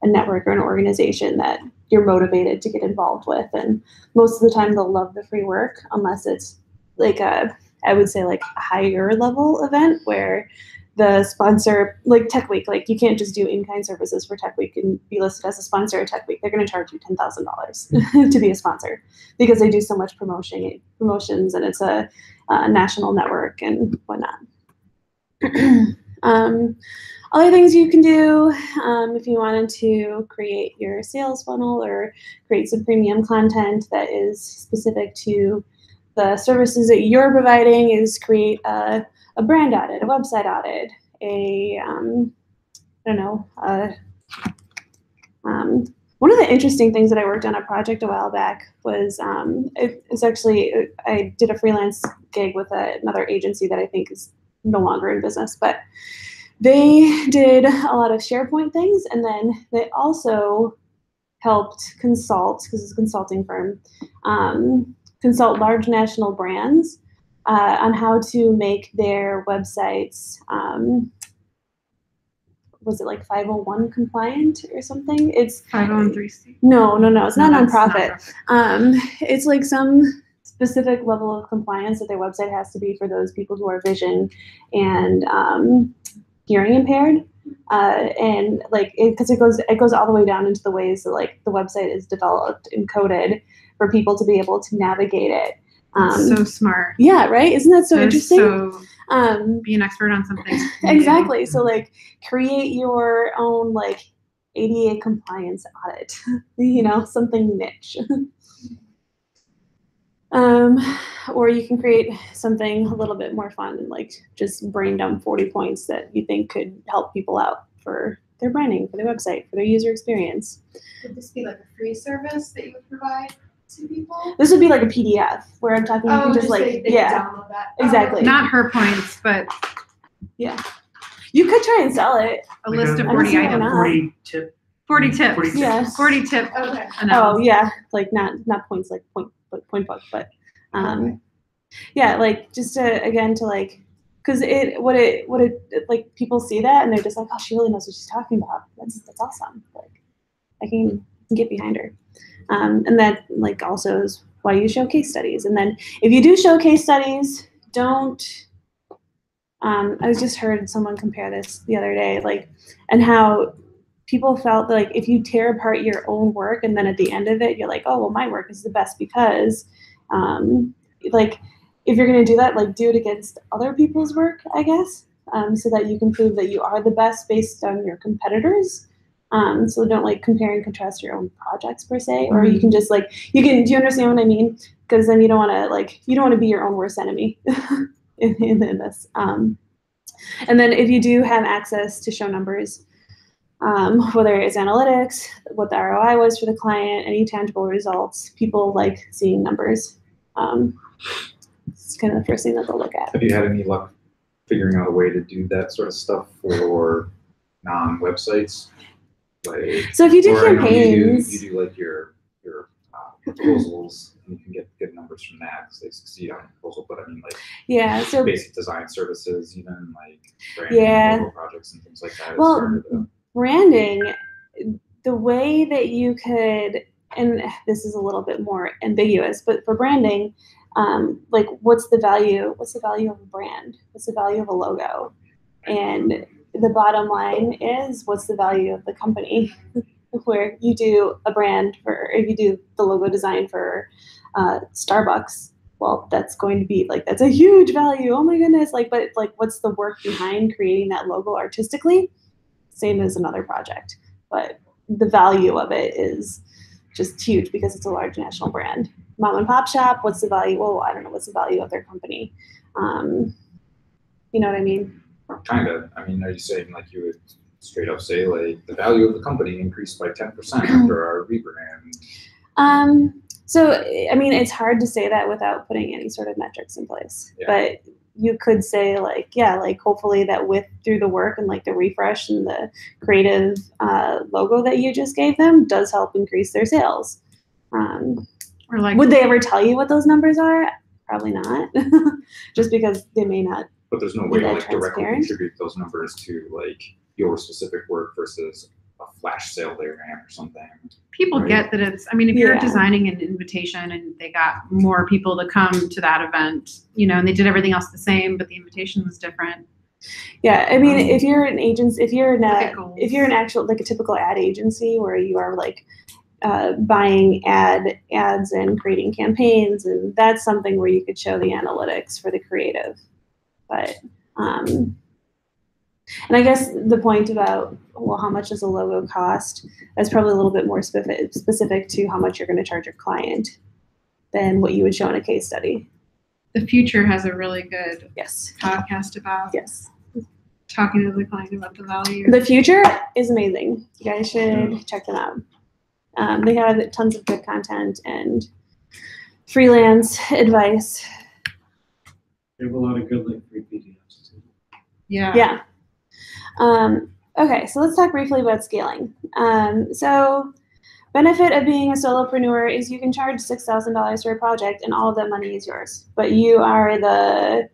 network or an organization that you're motivated to get involved with. And most of the time they'll love the free work, unless it's like I would say like a higher level event where the sponsor, like Tech Week, like you can't just do in-kind services for Tech Week and be listed as a sponsor at Tech Week. They're going to charge you $10,000 to be a sponsor, because they do so much promotions, and it's a national network and whatnot. Other things you can do if you wanted to create your sales funnel or create some premium content that is specific to the services that you're providing, is create a brand audit, a website audit, one of the interesting things that I worked on a project a while back was, I did a freelance gig with another agency that I think is no longer in business, but they did a lot of SharePoint things, and then they also helped consult, because it's a consulting firm, consult large national brands on how to make their websites, was it like 501 compliant or something? It's 501(c)(3). No, it's not that's nonprofit. It's like some specific level of compliance that their website has to be for those people who are vision and hearing impaired. and like because it goes all the way down into the ways that like the website is developed and coded for people to be able to navigate it. So smart. Yeah, right. Isn't that so They're interesting? So Um, be an expert on something. exactly. So like create your own like ADA compliance audit. Something niche. Or you can create something a little bit more fun and like just brain dump 40 points that you think could help people out for their branding, for their website, for their user experience. Would this be like a free service that you would provide to people? This would be like a PDF where I'm talking, you can just like, they yeah, download that. exactly. Not her points, but You could try and sell it. a list of I don't 40 see why items. not. 40 tip. 40 tips. 40 tips. Yeah. 40 tip Okay. Oh analysis. yeah, like not points like point book, but yeah, like just to like, because what it like people see that and they're just like, oh, she really knows what she's talking about. That's awesome. Like I can get behind her, and that like also is why you show case studies. And then if you do show case studies, don't. I just heard someone compare this the other day, like, and how people felt like if you tear apart your own work and then at the end of it, you're like, oh, well, my work is the best because, like, if you're going to do that, like, do it against other people's work, I guess, so that you can prove that you are the best based on your competitors. So don't, like, compare and contrast your own projects, per se, or you can just, like, do you understand what I mean? Because then you don't want to be your own worst enemy in this. And then if you do have access to show numbers, whether it's analytics, what the ROI was for the client, any tangible results, people like seeing numbers. It's kind of the first thing that they'll look at. Have you had any luck figuring out a way to do that sort of stuff for non-websites? Like, So if you do or I know campaigns, you do like your proposals, and you can get good numbers from that because they succeed on a proposal. But I mean, like, yeah. So basic design services, even like branding, logo projects, and things like that. Well, branding, the way that you could, and this is a little bit more ambiguous, but for branding, like what's the value? What's the value of a brand? What's the value of a logo? And the bottom line is, what's the value of the company? Where you do a brand if you do the logo design for Starbucks, well, that's going to be like, that's a huge value. Oh my goodness. Like, but like, what's the work behind creating that logo artistically? Same as another project, but the value of it is just huge because it's a large national brand. Mom and pop shop, what's the value? Well, I don't know what's the value of their company. You know what I mean? Kind of. I mean, are you saying like you would straight up say like the value of the company increased by 10% after our rebrand? So, I mean, it's hard to say that without putting any sort of metrics in place, but you could say like, yeah, like hopefully that through the work and like the refresh and the creative logo that you just gave them does help increase their sales. Or like, would they ever tell you what those numbers are? Probably not, just because they may not. But there's no way to like directly transparent? contribute those numbers to like your specific work versus a flash sale they ran or something. people Right. get that it's, I mean, if you're Yeah. designing an invitation and they got more people to come to that event, and they did everything else the same, but the invitation was different. Yeah, I mean, if you're an agent, if you're Look at an actual, like a typical ad agency where you are like buying ads and creating campaigns, and that's something where you could show the analytics for the creative. But and I guess the point about, well, how much does a logo cost? That's probably a little bit more specific to how much you're going to charge your client than what you would show in a case study. The Future has a really good Yes. podcast about Yes. talking to the client about the value. The Future is amazing. You guys should check them out. They have tons of good content and freelance advice. They have a lot of good like free PDFs too. Yeah. Yeah. Okay, so let's talk briefly about scaling. So benefit of being a solopreneur is you can charge $6,000 for a project and all of that money is yours. But you are the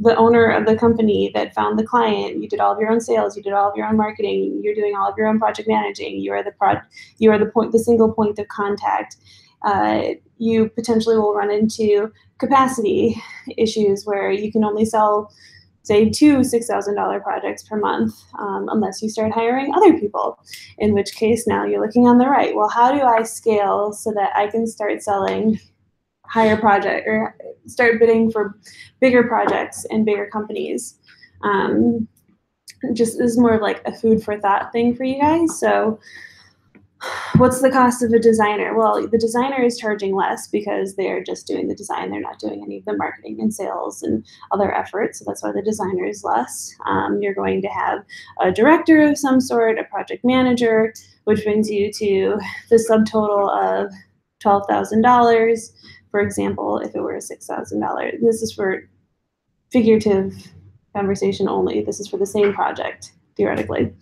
owner of the company that found the client. You did all of your own sales, you did all of your own marketing, you're doing all of your own project managing, you are the single point of contact. You potentially will run into capacity issues where you can only sell say 2 $6,000 projects per month, unless you start hiring other people, in which case now you're looking on the right. Well, how do I scale so that I can start selling higher project or start bidding for bigger projects and bigger companies? Just is more of like a food for thought thing for you guys. So what's the cost of a designer? Well, the designer is charging less because they're just doing the design. They're not doing any of the marketing and sales and other efforts. So that's why the designer is less. You're going to have a director of some sort, a project manager, which brings you to the subtotal of $12,000. For example, if it were a $6,000, this is for figurative conversation only. This is for the same project, theoretically.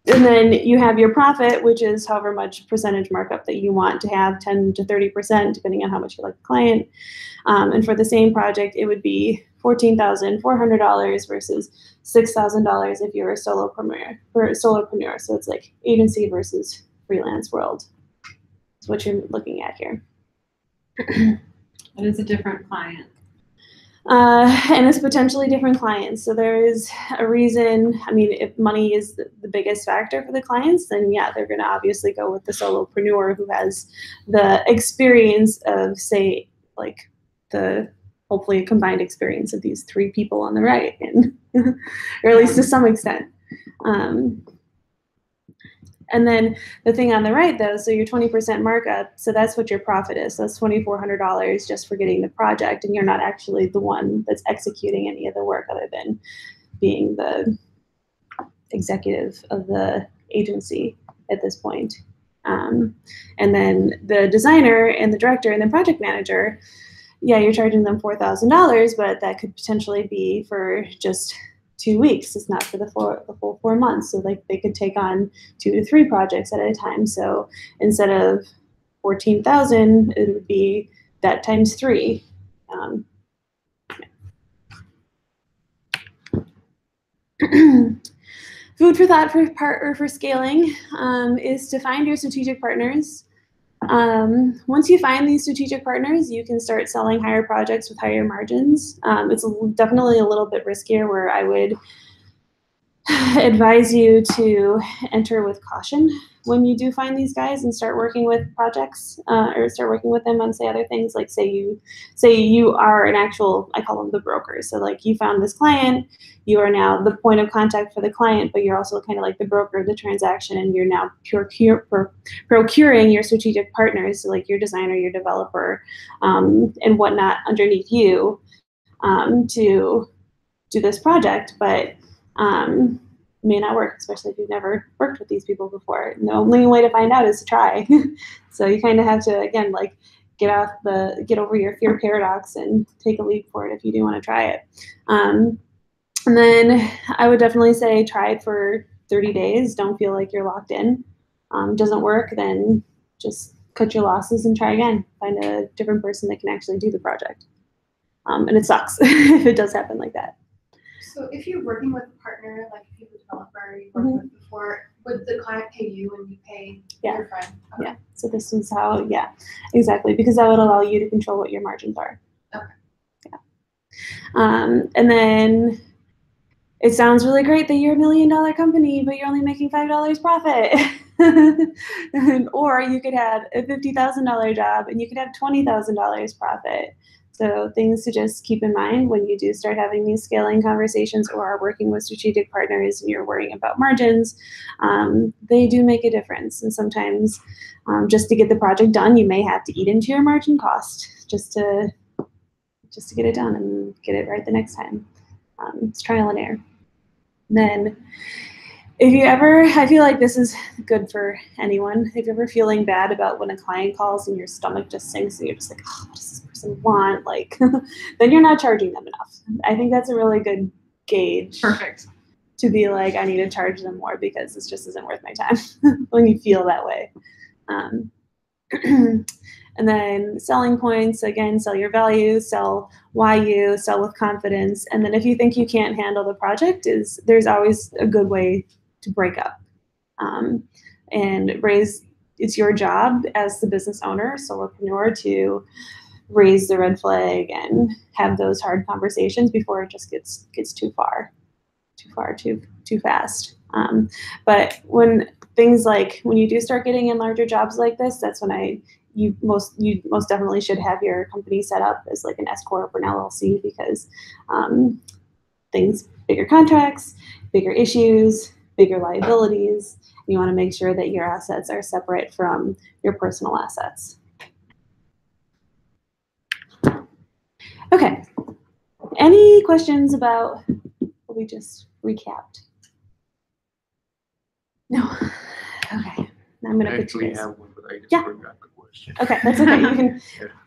And then you have your profit, which is however much percentage markup that you want to have, 10 to 30%, depending on how much you like the client. And for the same project, it would be $14,400 versus $6,000 if you're a solopreneur. So it's like agency versus freelance world. That's what you're looking at here. That is a different client. And it's potentially different clients. So there is a reason. I mean, if money is the biggest factor for the clients, then yeah, they're going to obviously go with the solopreneur who has the experience of, say, like the hopefully combined experience of these 3 people on the right, and or at least to some extent. And then the thing on the right, though, so your 20% markup, so that's what your profit is. So that's $2,400 just for getting the project, and you're not actually the one that's executing any of the work other than being the executive of the agency at this point. And then the designer and the director and the project manager, yeah, you're charging them $4,000, but that could potentially be for just 2 weeks. It's not for the full 4 months. So like they could take on 2 to 3 projects at a time. So instead of 14,000, it would be that times 3. Food for thought for scaling is to find your strategic partners. Once you find these strategic partners, you can start selling higher projects with higher margins. It's definitely a little bit riskier, where I would advise you to enter with caution when you do find these guys and start working with projects, or start working with them on, say, other things. Like say you are an actual, I call them the brokers. So like you found this client, you are now the point of contact for the client, but you're also kind of like the broker of the transaction, and you're now procuring your strategic partners, so like your designer, your developer, and whatnot underneath you to do this project. But may not work, especially if you've never worked with these people before. And the only way to find out is to try. So you kind of have to, again, like get over your fear paradox and take a leap for it if you do want to try it. And then I would definitely say try it for 30 days. Don't feel like you're locked in. Doesn't work, then just cut your losses and try again. Find a different person that can actually do the project. And it sucks if it does happen like that. So if you're working with a partner, like if you have a developer you've worked with before, would the client pay you and you pay your friend? Okay. Yeah. So this is how, yeah, exactly, because that would allow you to control what your margins are. Okay. Yeah. And then it sounds really great that you're $1 million company, but you're only making $5 profit. Or you could have a $50,000 job and you could have $20,000 profit. So things to just keep in mind when you do start having these scaling conversations or are working with strategic partners and you're worrying about margins, they do make a difference. And sometimes just to get the project done, you may have to eat into your margin cost just to get it done and get it right the next time. It's trial and error. Then if you ever, I feel like this is good for anyone, if you're ever feeling bad about when a client calls and your stomach just sinks and you're just like, oh, what does this person want? Like, then you're not charging them enough. I think that's a really good gauge. Perfect. To be like, I need to charge them more because this just isn't worth my time when you feel that way. And then selling points, again, sell your value, sell why you, sell with confidence. And then if you think you can't handle the project, there's always a good way to break up. And it's your job as the business owner, solopreneur, to raise the red flag and have those hard conversations before it just gets too fast. But when things like when you do start getting in larger jobs like this, that's when you most definitely should have your company set up as like an S corp or an LLC, because bigger contracts, bigger issues, bigger liabilities. You want to make sure that your assets are separate from your personal assets. Okay. Any questions about what we just recapped? No. Okay. Now I'm going to I put you actually guys. have one, but I just Yeah. forgot the question. Okay, that's okay. You can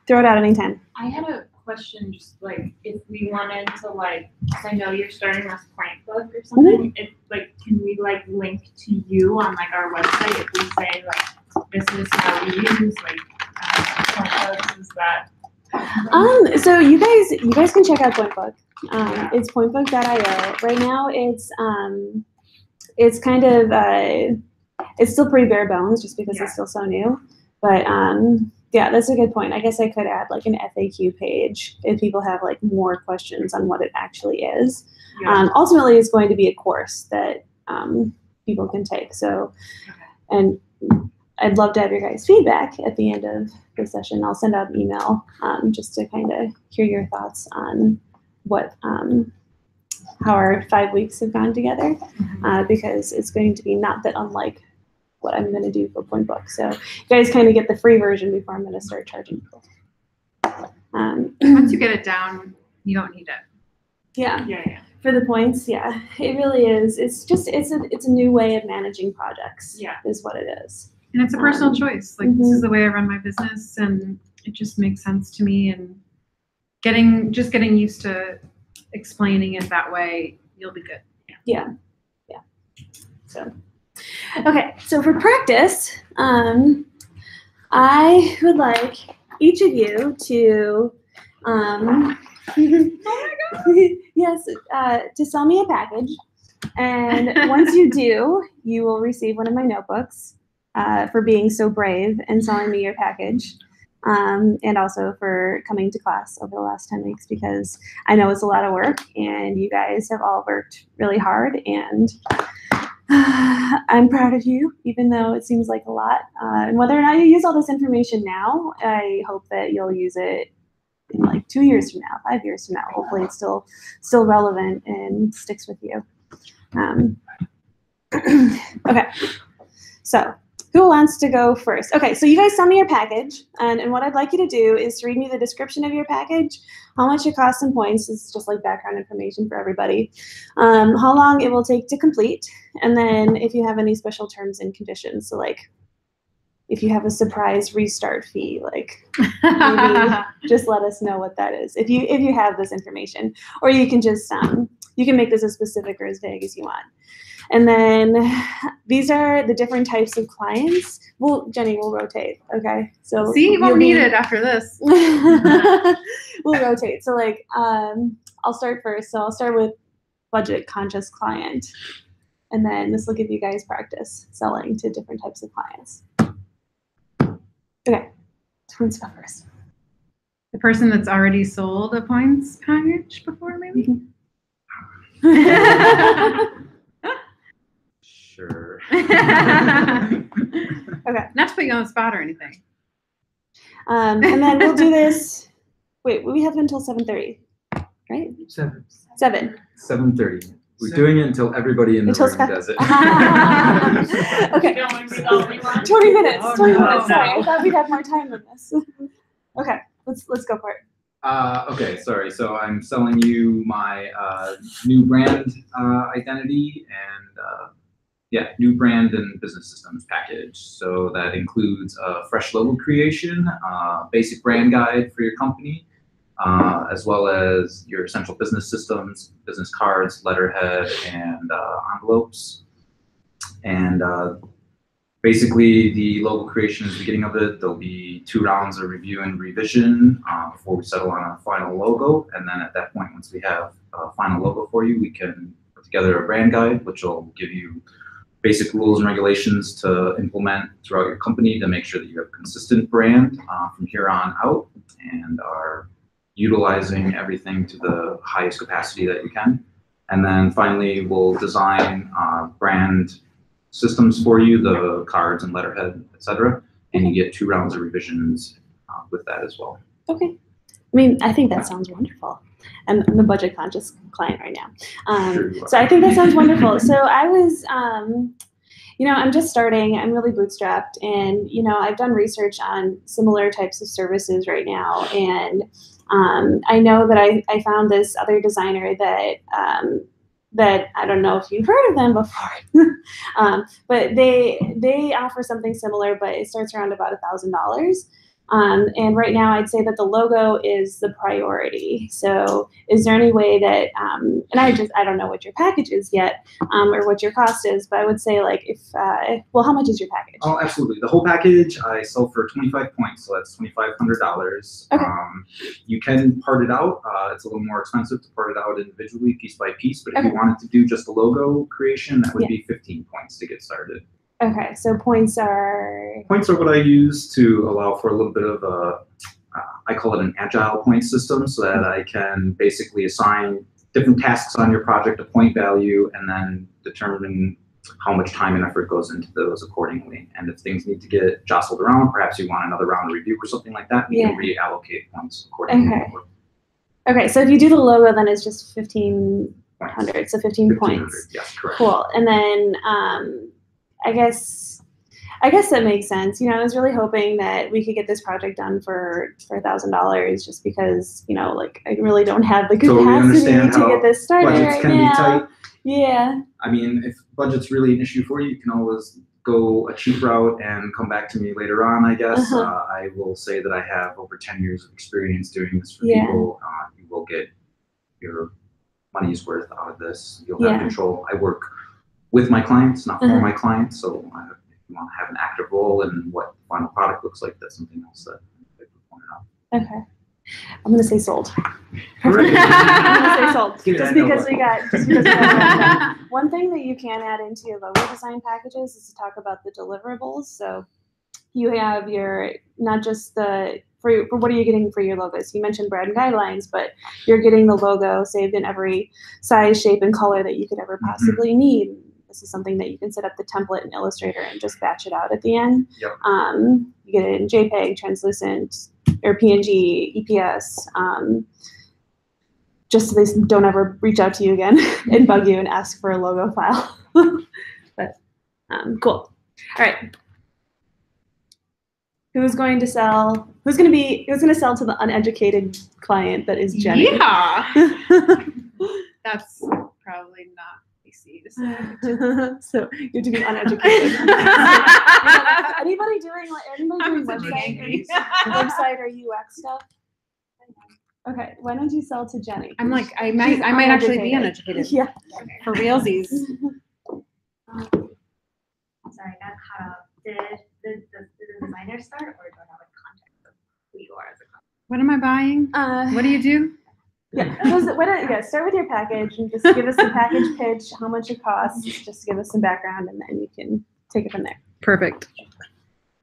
throw it out anytime. I had a question, just like if we wanted to like, 'cause I know you're starting this point book or something. If like, can we like link to you on like our website if we say like this is how we use like point books? Is that? So you guys can check out PointBook. It's pointbook.io. Right now it's kind of it's still pretty bare bones just because it's still so new. But yeah, that's a good point. I guess I could add like an FAQ page if people have like more questions on what it actually is. Ultimately, it's going to be a course that people can take. So, and I'd love to have your guys' feedback at the end of the session. I'll send out an email just to kind of hear your thoughts on what how our 5 weeks have gone together, because it's going to be not that unlike what I'm going to do for PointBook. So you guys kind of get the free version before I'm going to start charging people. Once you get it down, you don't need it. Yeah. Yeah. For the points, yeah, it really is. It's just it's a new way of managing projects. Yeah. Is what it is. And it's a personal choice. Like this is the way I run my business, and it just makes sense to me. And getting used to explaining it that way, you'll be good. Yeah. So, okay. So for practice, I would like each of you to, oh my God. Yes, to sell me a package. And once you do, you will receive one of my notebooks for being so brave and selling me your package. And also for coming to class over the last 10 weeks, because I know it's a lot of work and you guys have all worked really hard, and I'm proud of you, even though it seems like a lot. And whether or not you use all this information now, I hope that you'll use it in like 2 years from now, 5 years from now. Hopefully it's still relevant and sticks with you. Okay, so who wants to go first? Okay, so you guys send me your package, and what I'd like you to do is to read me the description of your package, how much it costs in points, this is just like background information for everybody, how long it will take to complete, and then if you have any special terms and conditions, so like if you have a surprise restart fee, like maybe just let us know what that is if you have this information, or you can just you can make this as specific or as vague as you want. And then these are the different types of clients. Well, Jenny, we'll rotate, okay? So see, you won't need it after this. We'll rotate. So like, I'll start first. So I'll start with budget conscious client, and then this will give you guys practice selling to different types of clients. Okay, who wants to go first? The person that's already sold a points package before, maybe? Sure. Okay. Not to put you on the spot or anything. And then we'll do this. Wait, we have until 7:30, right? 7. 7:30. We're doing it until everybody in the Until room does it. Okay. 20 minutes. Oh, 20 no. minutes. Sorry, I thought we'd have more time than this. Okay, let's go for it. Okay, sorry. So I'm selling you my new brand identity and new brand and business systems package. So that includes a fresh logo creation, basic brand guide for your company, as well as your essential business systems, business cards, letterhead, and envelopes. And basically, the logo creation is the beginning of it. There'll be 2 rounds of review and revision before we settle on a final logo. And then at that point, once we have a final logo for you, we can put together a brand guide, which will give you basic rules and regulations to implement throughout your company to make sure that you have a consistent brand from here on out and are utilizing everything to the highest capacity that you can. And then finally, we'll design brand systems for you, the cards and letterhead, etc. And you get 2 rounds of revisions with that as well. Okay. I mean, I think that sounds wonderful. I'm the budget conscious client right now. Sure you are. So I think that sounds wonderful. So I was, you know, I'm just starting. I'm really bootstrapped. And, you know, I've done research on similar types of services right now. And I know that I found this other designer that that I don't know if you've heard of them before, but they offer something similar, but it starts around about $1,000. And right now I'd say that the logo is the priority. So is there any way that, and I don't know what your package is yet, or what your cost is, but I would say like if, well, how much is your package? Oh, absolutely. The whole package I sell for 25 points, so that's $2,500. Okay. You can part it out. It's a little more expensive to part it out individually, piece by piece, but if Okay. you wanted to do just the logo creation, that would Yeah. be 15 points to get started. Okay, so points are, Points are what I use to allow for a little bit of a, I call it an agile point system, so that I can basically assign different tasks on your project a point value and then determine how much time and effort goes into those accordingly. And if things need to get jostled around, perhaps you want another round of review or something like that, we can reallocate points accordingly. Okay. Okay, so if you do the logo, then it's just 1,500, so 15 points. Yes, correct. Cool, and then I guess that makes sense. You know, I was really hoping that we could get this project done for $1,000, just because, you know, like I really don't have the Totally capacity understand to how get this started budgets right can now. be tight. Yeah. I mean, if budget's really an issue for you, you can always go a cheap route and come back to me later on, I guess. I will say that I have over 10 years of experience doing this for people. You will get your money's worth out of this. You'll have control. I work with my clients, not for my clients. So if you want to have an active role in what the final product looks like, that's something else that I would point out. Okay. I'm gonna say sold. Great. I'm gonna say sold. Give me Just that because notebook. we got one thing that you can add into your logo design packages is to talk about the deliverables. So you have your, not just the, for what are you getting for your logos? You mentioned brand guidelines, but you're getting the logo saved in every size, shape, and color that you could ever possibly need. This is something that you can set up the template in Illustrator and just batch it out at the end. Yep. You get it in JPEG, translucent, or PNG, EPS, just so they don't ever reach out to you again and bug you and ask for a logo file. But cool. All right. Who's going to sell to the uneducated client that is Jenny? Yeah. That's probably not easy to say. So you have to be uneducated. Anybody doing website or UX stuff? Okay, why don't you sell to Jenny? I'm like, I might actually be uneducated. Yeah. For realsies. Sorry, I got caught up. Did the designer start, or do I have a contact of who you are as a company? What am I buying? What do you do? Start with your package and just give us the package pitch, how much it costs, just give us some background, and then you can take it from there. Perfect.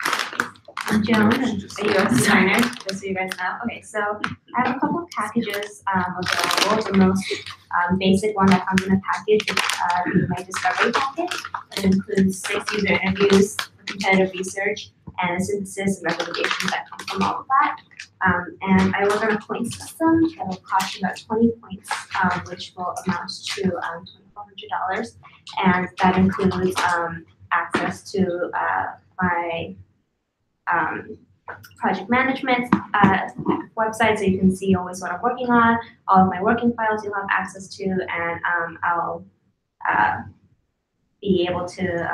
I'm Joan, a UX designer, just so you guys know. Okay, so I have a couple of packages available. The most basic one that comes in a package is my discovery package. It includes 6 user interviews, competitive research, and a synthesis and recommendations that come from all of that. And I work on a point system that will cost you about 20 points, which will amount to $2,400. And that includes access to my project management website, so you can see always what I'm working on. All of my working files you'll have access to, and I'll be able to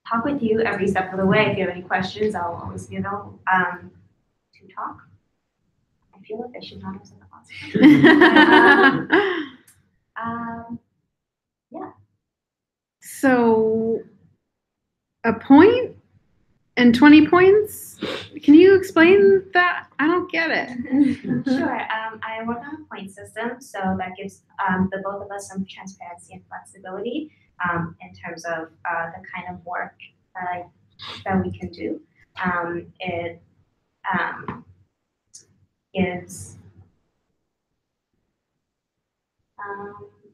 talk with you every step of the way. If you have any questions, I'll always be available to talk. I feel like I should not have said that last. Yeah. So a point and 20 points? Can you explain that? I don't get it. Sure. I work on a point system, so that gives the both of us some transparency and flexibility in terms of the kind of work that we can do. It gives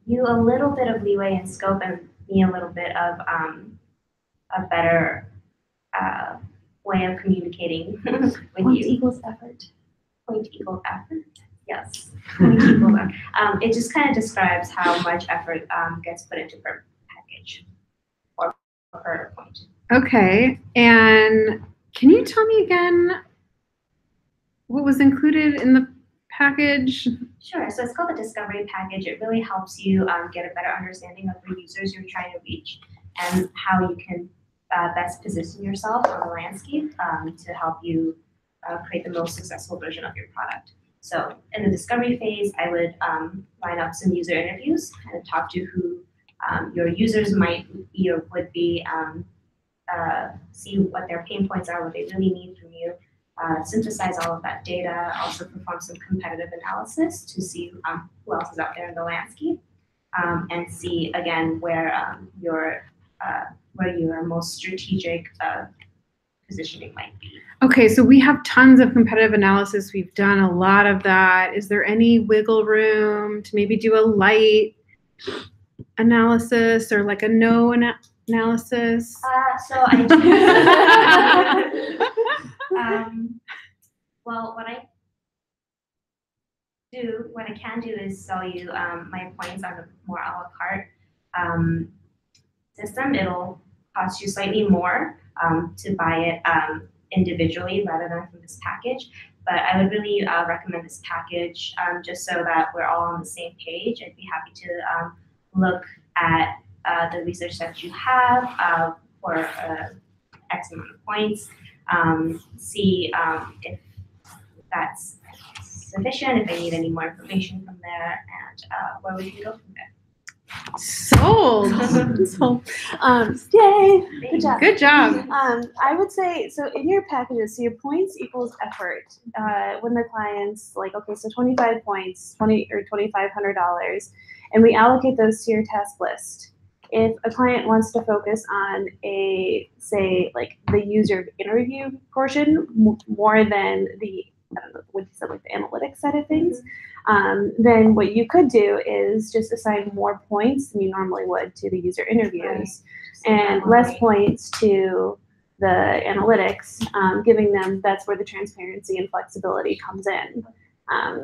you a little bit of leeway in scope and me a little bit of a better way of communicating with Point you. equals effort. Point equals effort. Yes. Point equals effort. It just kind of describes how much effort gets put into per package or per point. Okay, and can you tell me again what was included in the package? Sure. So it's called the discovery package. It really helps you get a better understanding of the users you're trying to reach and how you can best position yourself on the landscape to help you create the most successful version of your product. So in the discovery phase, I would line up some user interviews, kind of talk to who your users might be or would be, see what their pain points are, what they really need from you, synthesize all of that data, also perform some competitive analysis to see who else is out there in the landscape, and see again where your most strategic positioning might be. Okay, so we have tons of competitive analysis. We've done a lot of that. Is there any wiggle room to maybe do a light analysis or like a no analysis? So I do. Well, what I can do is sell you my points on a more a la carte system. It'll cost you slightly more to buy it individually rather than from this package. But I would really recommend this package just so that we're all on the same page. I'd be happy to look at the research that you have for X amount of points, see if that's sufficient, if I need any more information from there, and where we can go from there. Sold. So, yay! Good job. Good job. I would say, so in your packages, so your points equals effort. When the client's like, okay, so 25 points, $2,500, and we allocate those to your task list. If a client wants to focus on say, like the user interview portion more than the, I don't know, what you said, like the analytics side of things, then what you could do is just assign more points than you normally would to the user interviews, and less points to the analytics, giving them, that's where the transparency and flexibility comes in.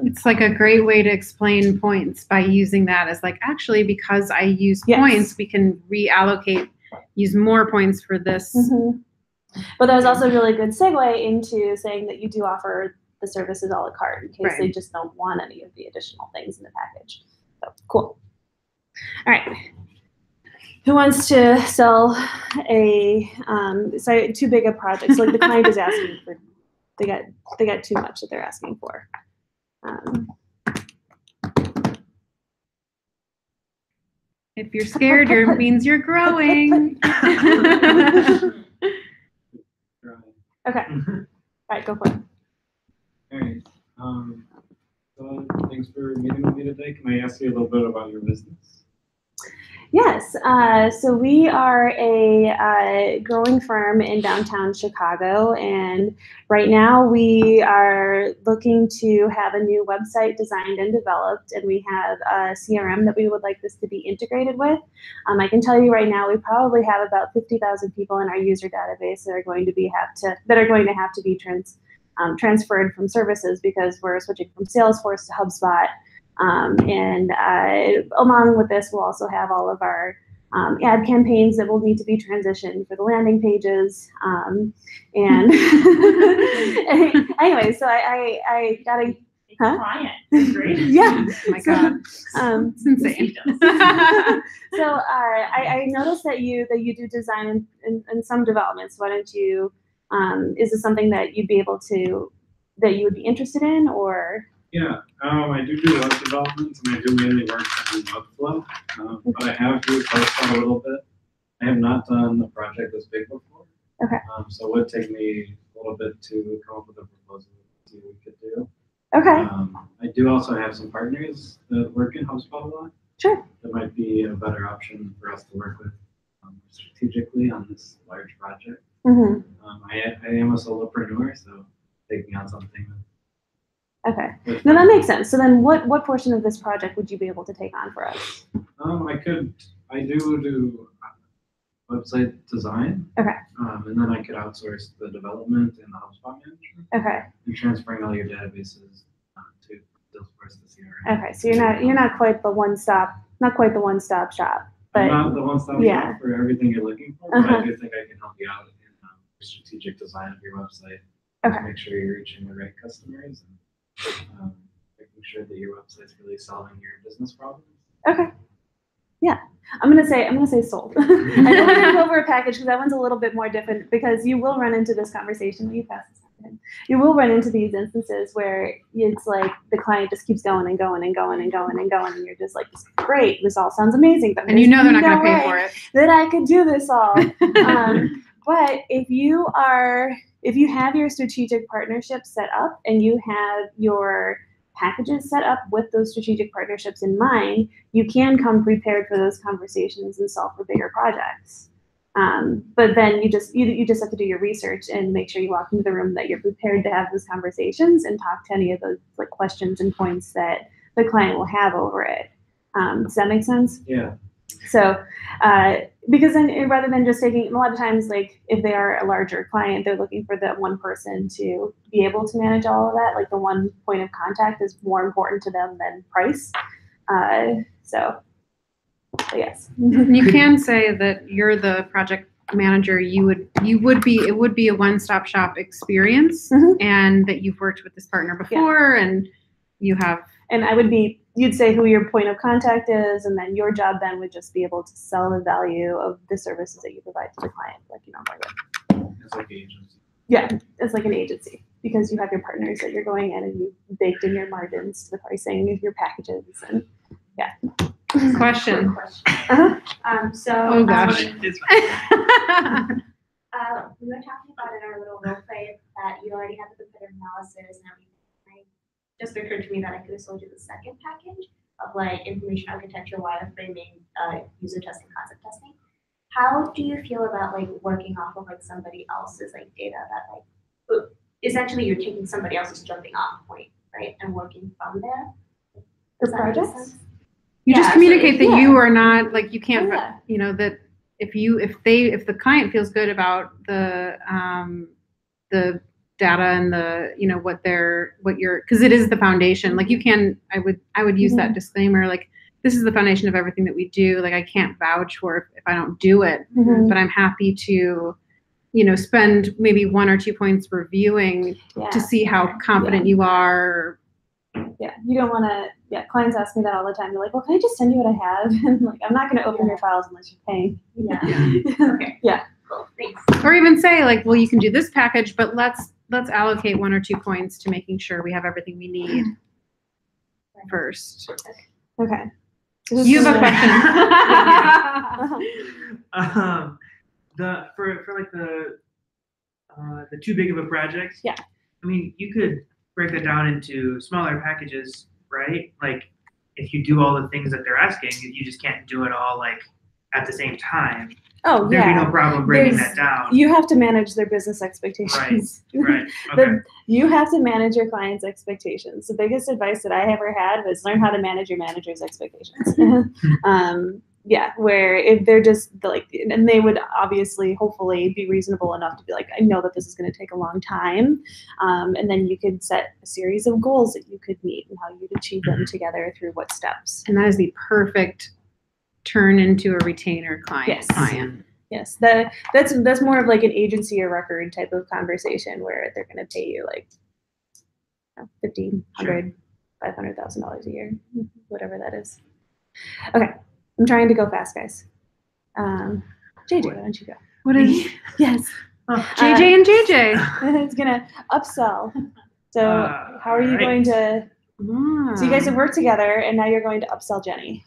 It's like a great way to explain points by using that as like, actually, because I use points, we can reallocate, use more points for this. But that was also a really good segue into saying that you do offer the services a la carte in case they just don't want any of the additional things in the package. So cool. All right. Who wants to sell too big a project? So like the client is asking for, they got too much that they're asking for. If you're scared, it means you're growing. Okay. All right, go for it. All right. So thanks for meeting with me today. Can I ask you a little bit about your business? Yes. So we are a growing firm in downtown Chicago, and right now we are looking to have a new website designed and developed, and we have a CRM that we would like this to be integrated with. I can tell you right now we probably have about 50,000 people in our user database that are going to have to be transferred from services because we're switching from Salesforce to HubSpot. And along with this, we'll also have all of our ad campaigns that will need to be transitioned for the landing pages. And anyway, so I got a client. That's great. yeah. Oh my God. It's insane. So I noticed that you do design and some developments. Why don't you? Is this something that you'd be able to, that you would be interested in, or? Yeah, I do web development, and I do mainly work on Webflow, but I have used HubSpot a little bit. I have not done a project this big before. Okay. So it would take me a little bit to come up with a proposal to see what we could do. Okay. I do also have some partners that work in HubSpot a lot. Sure. That might be a better option for us to work with strategically on this large project. Mm-hmm. I am a solopreneur, so taking on something. Okay. No, that makes sense. So then what portion of this project would you be able to take on for us? I do website design. Okay. And then I could outsource the development and the HubSpot management. Okay. And transferring all your databases to Salesforce to CRM. Okay. So you're not quite the one-stop shop. But I'm not the one-stop shop for everything you're looking for, but I do think I can help you out in strategic design of your website. Okay. To make sure you're reaching the right customers and making sure that your website's really solving your business problems. Okay. Yeah. I'm gonna say sold. I don't want to go over a package because that one's a little bit more different because you will run into this conversation when you pass this on. You will run into these instances where it's like the client just keeps going and going and going and going and going, and you're just like, great, this all sounds amazing, but and you know they're not going to pay for it. That I could do this all. But if you have your strategic partnerships set up and you have your packages set up with those strategic partnerships in mind, you can come prepared for those conversations and solve for bigger projects. But then you just have to do your research and make sure you walk into the room that you're prepared to have those conversations and talk to any of those like questions and points that the client will have over it. Does that make sense? Yeah. So, because then rather than just taking, a lot of times, like if they are a larger client, they're looking for that one person to be able to manage all of that. Like the one point of contact is more important to them than price. So yes. You can say that you're the project manager. It would be a one-stop shop experience, and that you've worked with this partner before, and you have. And you'd say who your point of contact is, and then your job then would just be able to sell the value of the services that you provide to the client, like you normally would. It's like an agency. Yeah, it's like an agency because you have your partners that you're going in and you've baked in your margins to the pricing of your packages, and yeah. Question. Oh gosh. We were talking about in our little role play that you already have the competitive analysis and everything. Just occurred to me that I could have sold you the second package of like information architecture, wireframing, user testing, concept testing. How do you feel about like working off of like somebody else's like data that like essentially you're taking somebody else's jumping off point, right, and working from there? The projects? You just communicate that you are not like you can't you know that if the client feels good about the data and the what you're because it is the foundation, like you can I would use that disclaimer, like this is the foundation of everything that we do, like I can't vouch for if I don't do it, but I'm happy to spend maybe 1 or 2 points reviewing to see how confident you are. Yeah, you don't want to. Clients ask me that all the time. They're like, "Well, can I just send you what I have?" And like, I'm not going to open your files unless you're paying. Okay. Yeah. Cool. Thanks. Or even say like, "Well, you can do this package, but let's allocate 1 or 2 points to making sure we have everything we need first." Okay. You have a question. For like the too big of a project. Yeah. I mean, you could break that down into smaller packages, right? Like if you do all the things that they're asking, you just can't do it all like at the same time. Oh, There'd be no problem breaking that down. You have to manage their business expectations. Right. Okay. You have to manage your clients' expectations. The biggest advice that I ever had was learn how to manage your manager's expectations. Where if they're just like, and they would obviously, hopefully be reasonable enough to be like, I know that this is going to take a long time. And then you could set a series of goals that you could meet and how you'd achieve them together through what steps. And that is the perfect turn into a retainer client. Yes, that's more of like an agency or record type of conversation where they're going to pay you like $50,000, $100,000, $500,000 a year, whatever that is. Okay, I'm trying to go fast, guys. JJ, why don't you go? What is yes? JJ and JJ. It's gonna upsell. So how are you going to? So you guys have worked together, and now you're going to upsell Jenny.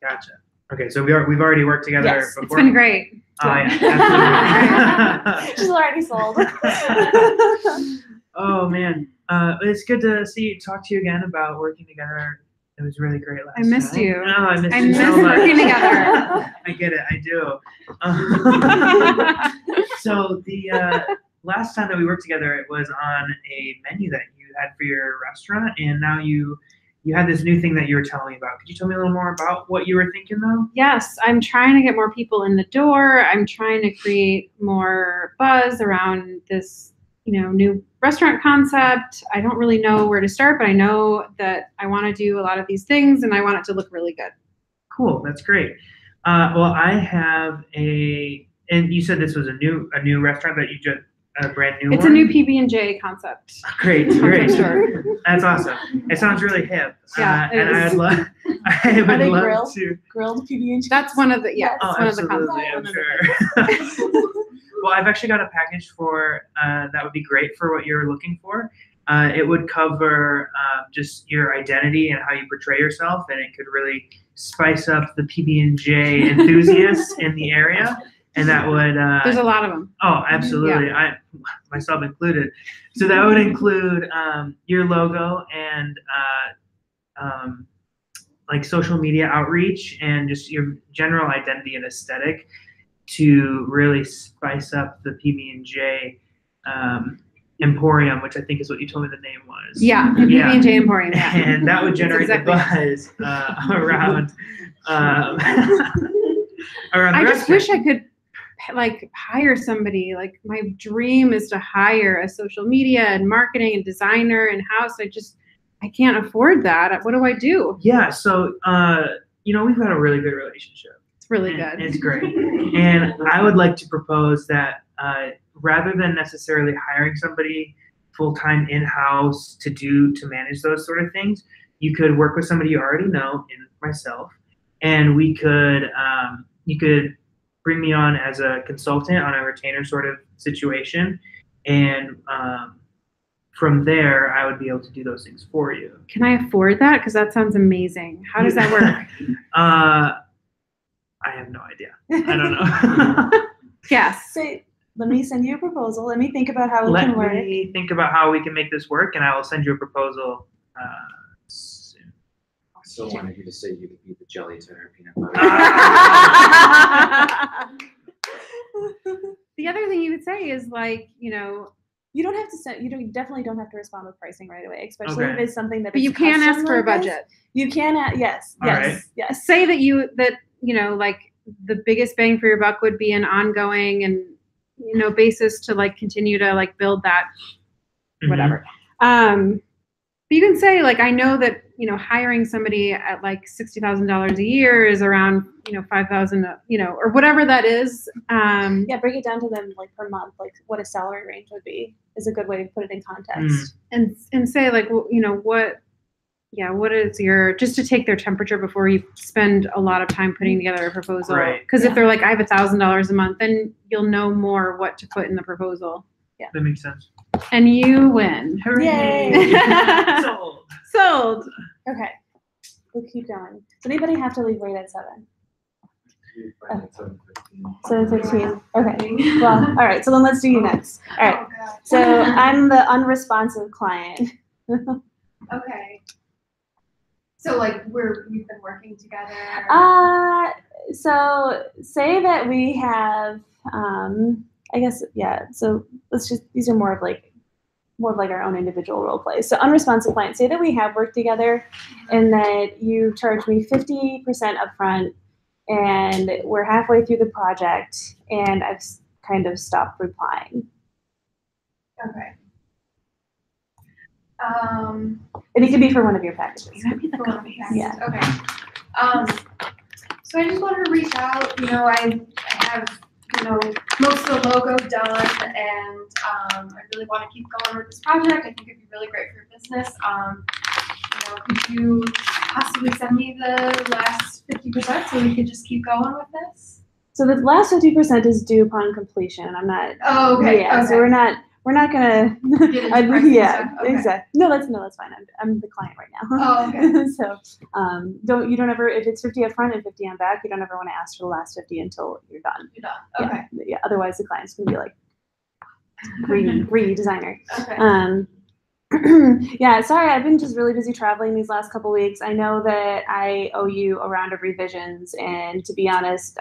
Gotcha. Okay, so we've already worked together before. It's been great. Oh yeah, absolutely. She's already sold. Oh man, it's good to talk to you again about working together. It was really great last I missed time. you. Oh, I missed I you miss so much. working together. I get it. I do. So the last time that we worked together, it was on a menu that you had for your restaurant, and now you had this new thing that you were telling me about. Could you tell me a little more about what you were thinking, though? Yes, I'm trying to get more people in the door. I'm trying to create more buzz around this, new restaurant concept. I don't really know where to start, but I know that I want to do a lot of these things and I want it to look really good. Cool, that's great. Well, I have and you said this was a new restaurant that you just a brand new It's one? a new PB&J concept. Great. Sure. That's awesome. It sounds really hip. Yeah, it and is. I would they love grilled? to. Grilled PB&J. That's one of the Oh, one of the absolutely, concepts. I'm sure. Well, I've actually got a package for that would be great for what you're looking for. It would cover just your identity and how you portray yourself, and it could really spice up the PB&J enthusiasts in the area. And that would There's a lot of them. Oh, absolutely. I myself included. So that would include your logo and like social media outreach and just your general identity and aesthetic to really spice up the PB&J Emporium, which I think is what you told me the name was. Yeah, the PB&J Emporium. Yeah. And that would generate the buzz around around the I restaurant. just wish I could hire somebody. Like my dream is to hire a social media and marketing and designer in-house. I can't afford that. What do I do? Yeah, so we've had a really good relationship. It's really And good. It's great. And I would like to propose that rather than necessarily hiring somebody full-time in-house to manage those sort of things, you could work with somebody you already know, in myself, and we could you could bring me on as a consultant on a retainer sort of situation, and from there I would be able to do those things for you. Can I afford that? Because that sounds amazing. How does that work? I have no idea. I don't know. Yes. So let me send you a proposal. Let me think about how it Let can work. me think about how we can make this work, and I will send you a proposal soon. I still wanted you to say you could be the jelly to her peanut butter. The other thing you would say is You don't have to send. You definitely don't have to respond with pricing right away, especially Okay. if it's something that. but is you can ask custom for a like this. budget. You can. Yes. All right. Yes. Say that the biggest bang for your buck would be an ongoing and basis to continue to build that whatever. But you can say I know that hiring somebody at $60,000 a year is around $5,000 or whatever that is. Yeah. Break it down to them per month, what a salary range would be is a good way to put it in context. And say what is your, just to take their temperature before you spend a lot of time putting together a proposal. Right. Because if they're I have $1,000 a month, then you'll know more what to put in the proposal. That makes sense. And you win. Yay. Sold. Sold. Okay. We'll keep going. Does anybody have to leave right at 7? 7:15. Okay. Well, all right. So then let's do you next. All right. Oh, God. So I'm the unresponsive client. Okay. So we've been working together. So say that we have, I guess, yeah. So these are more of our own individual role plays. So unresponsive client, say that we have worked together and that you charge me 50% upfront and we're halfway through the project and I've kind of stopped replying. Okay. And it could be for one of your packages. For one of the packages. Yeah. Okay. So I just wanted to reach out. I have most of the logo done, and I really want to keep going with this project. I think it'd be really great for your business. Could you possibly send me the last 50% so we could just keep going with this? So the last 50% is due upon completion. I'm not. Oh, okay. Yeah. Okay. So we're we're not gonna. Get into pricing Yeah, stuff? Okay. exactly. No, that's fine. I'm the client right now. Oh, okay. So, you don't ever, if it's 50 up front and 50 on back, you don't ever want to ask for the last 50 until you're done. You're done. Okay. Yeah. Otherwise, the client's gonna be like, greedy designer. Okay. Yeah, sorry, I've been just really busy traveling these last couple weeks. I know that I owe you a round of revisions, and to be honest,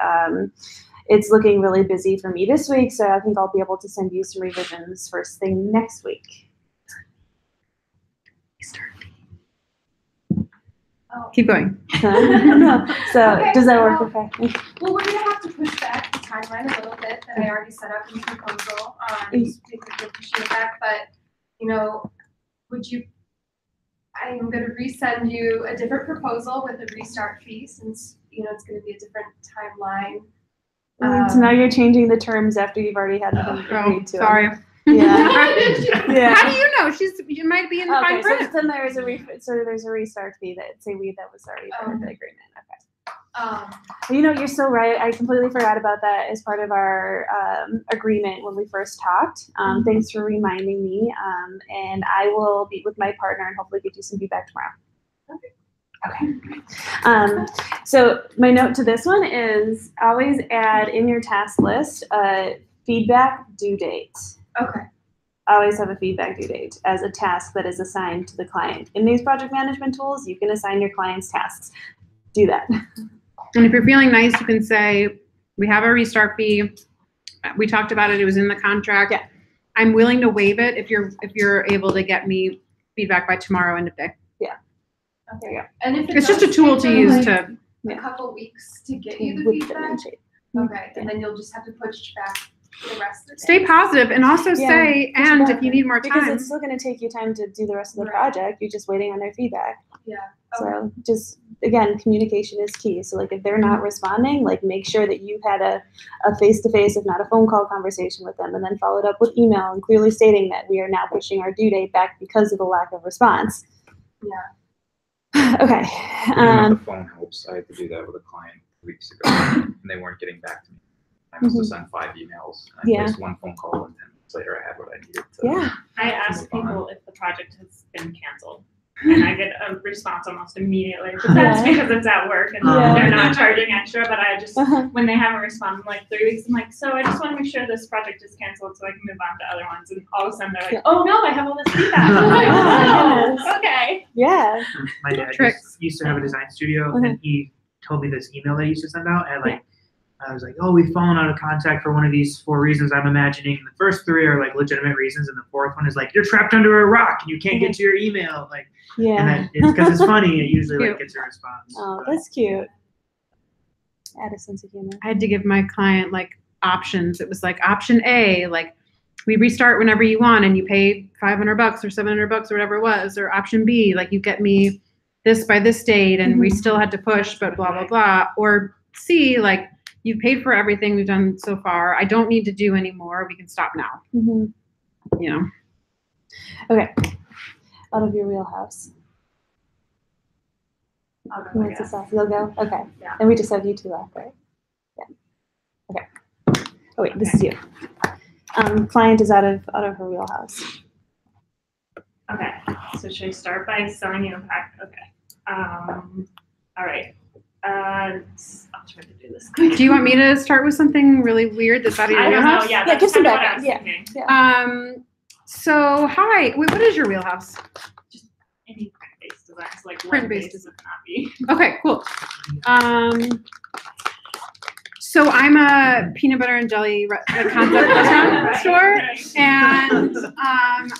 it's looking really busy for me this week, so I think I'll be able to send you some revisions first thing next week. Oh. Keep going. No. So Okay, does that work well- okay? Well, we're gonna have to push back the timeline a little bit that I already set up in the proposal. We could push it back, but, you know, I am gonna resend you a different proposal with a restart fee since, you know, it's gonna be a different timeline. So now you're changing the terms after you've already had them agreed to. Sorry. Yeah. How do you know? You might be in the fine Okay, so print. then there's a restart fee that that was already part of the agreement. Okay. You know, you're so right. I completely forgot about that as part of our agreement when we first talked. Thanks for reminding me. And I will meet with my partner and hopefully get you some feedback tomorrow. Okay. So my note to this one is always add in your task list a feedback due date. Okay. Always have a feedback due date as a task that is assigned to the client. In these project management tools, you can assign your clients tasks. Do that. And if you're feeling nice, you can say, we have a restart fee. We talked about it. It was in the contract. Yeah. I'm willing to waive it if you're able to get me feedback by tomorrow end of day. There you go. And if It's just a tool to use to. a couple weeks to get you the Whip them feedback. in shape. Okay, and then you'll just have to push back the rest of the day. Stay positive and also Yeah, say, push and back. if you need more Because time. it's still going to take you time to do the rest of the Right. project. You're just waiting on their feedback. Yeah. So just, again, communication is key. So like if they're not responding, like make sure that you've had a face-to-face, if not a phone call conversation with them, and then followed up with email and clearly stating that we are now pushing our due date back because of the lack of response. Yeah. Okay. Even on the phone helps. I had to do that with a client weeks ago, and they weren't getting back to me. I must have sent 5 emails, and I Yeah. placed 1 phone call, and 10 minutes later I had what I needed to. Yeah. I ask people if the project has been canceled, and I get a response almost immediately. But that's Yeah. because it's at work and Yeah. they're not charging extra. But I just, Uh-huh. when they haven't responded in like 3 weeks, I'm like, so I just want to make sure this project is canceled so I can move on to other ones. And all of a sudden they're like, Yeah. oh no, I have all this feedback. I'm like, Oh, oh, okay. Yeah. My dad Tricks. used to have a design studio, Mhm. and he told me this email that he used to send out, and like, I was like, oh, we've fallen out of contact for one of these 4 reasons I'm imagining. And the first 3 are like legitimate reasons, and the 4th one is like, you're trapped under a rock and you can't get to your email. Like, and Yeah. then it's because it's funny, it usually like Cute. gets a response. Oh, But- that's cute. Add a sense of humor. I had to give my client like options. It was like option A, like we restart whenever you want and you pay $500 or $700 or whatever it was, or option B, like you get me this by this date and we still had to push, but blah, blah, blah. Or C, like you've paid for everything we've done so far. I don't need to do any more. We can stop now, Mm-hmm. you know? Okay. Out of your wheelhouse. I'll Who go, I wants to guess. start? You'll go? Okay. Yeah. And we just have you 2 left, right? Yeah. Okay. Oh wait, this is you. Client is out of her wheelhouse. Okay, so should I start by selling you a pack? Okay. All right. I'll try to do this quick. Do you want me to start with something really weird that's out of your I don't know. wheelhouse? Yeah, Yeah, that's give some kind of what I background. was Yeah. thinking. So hi, wait, what is your wheelhouse? Any print-based designs, like Print-based web-based would not be. Okay, cool. So I'm a peanut butter and jelly concept restaurant store, and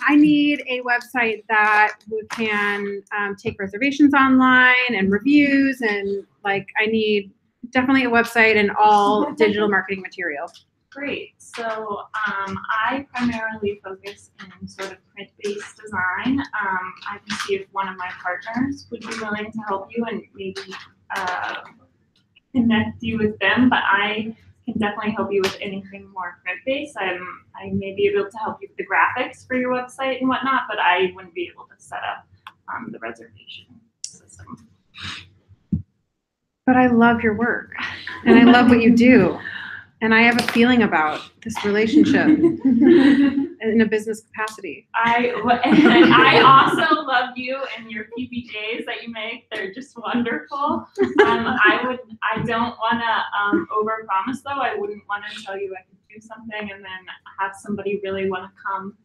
I need a website that can take reservations online and reviews, and like I need definitely a website and all digital marketing material. Great. So I primarily focus in sort of print-based design. I can see if one of my partners would be willing to help you and maybe connect you with them, but I can definitely help you with anything more print-based. I may be able to help you with the graphics for your website and whatnot, but I wouldn't be able to set up the reservation system. But I love your work, and I love what you do. And I have a feeling about this relationship in a business capacity. And I also love you and your PPJs that you make. They're just wonderful. I don't want to overpromise though. I wouldn't want to tell you I could do something and then have somebody really want to come,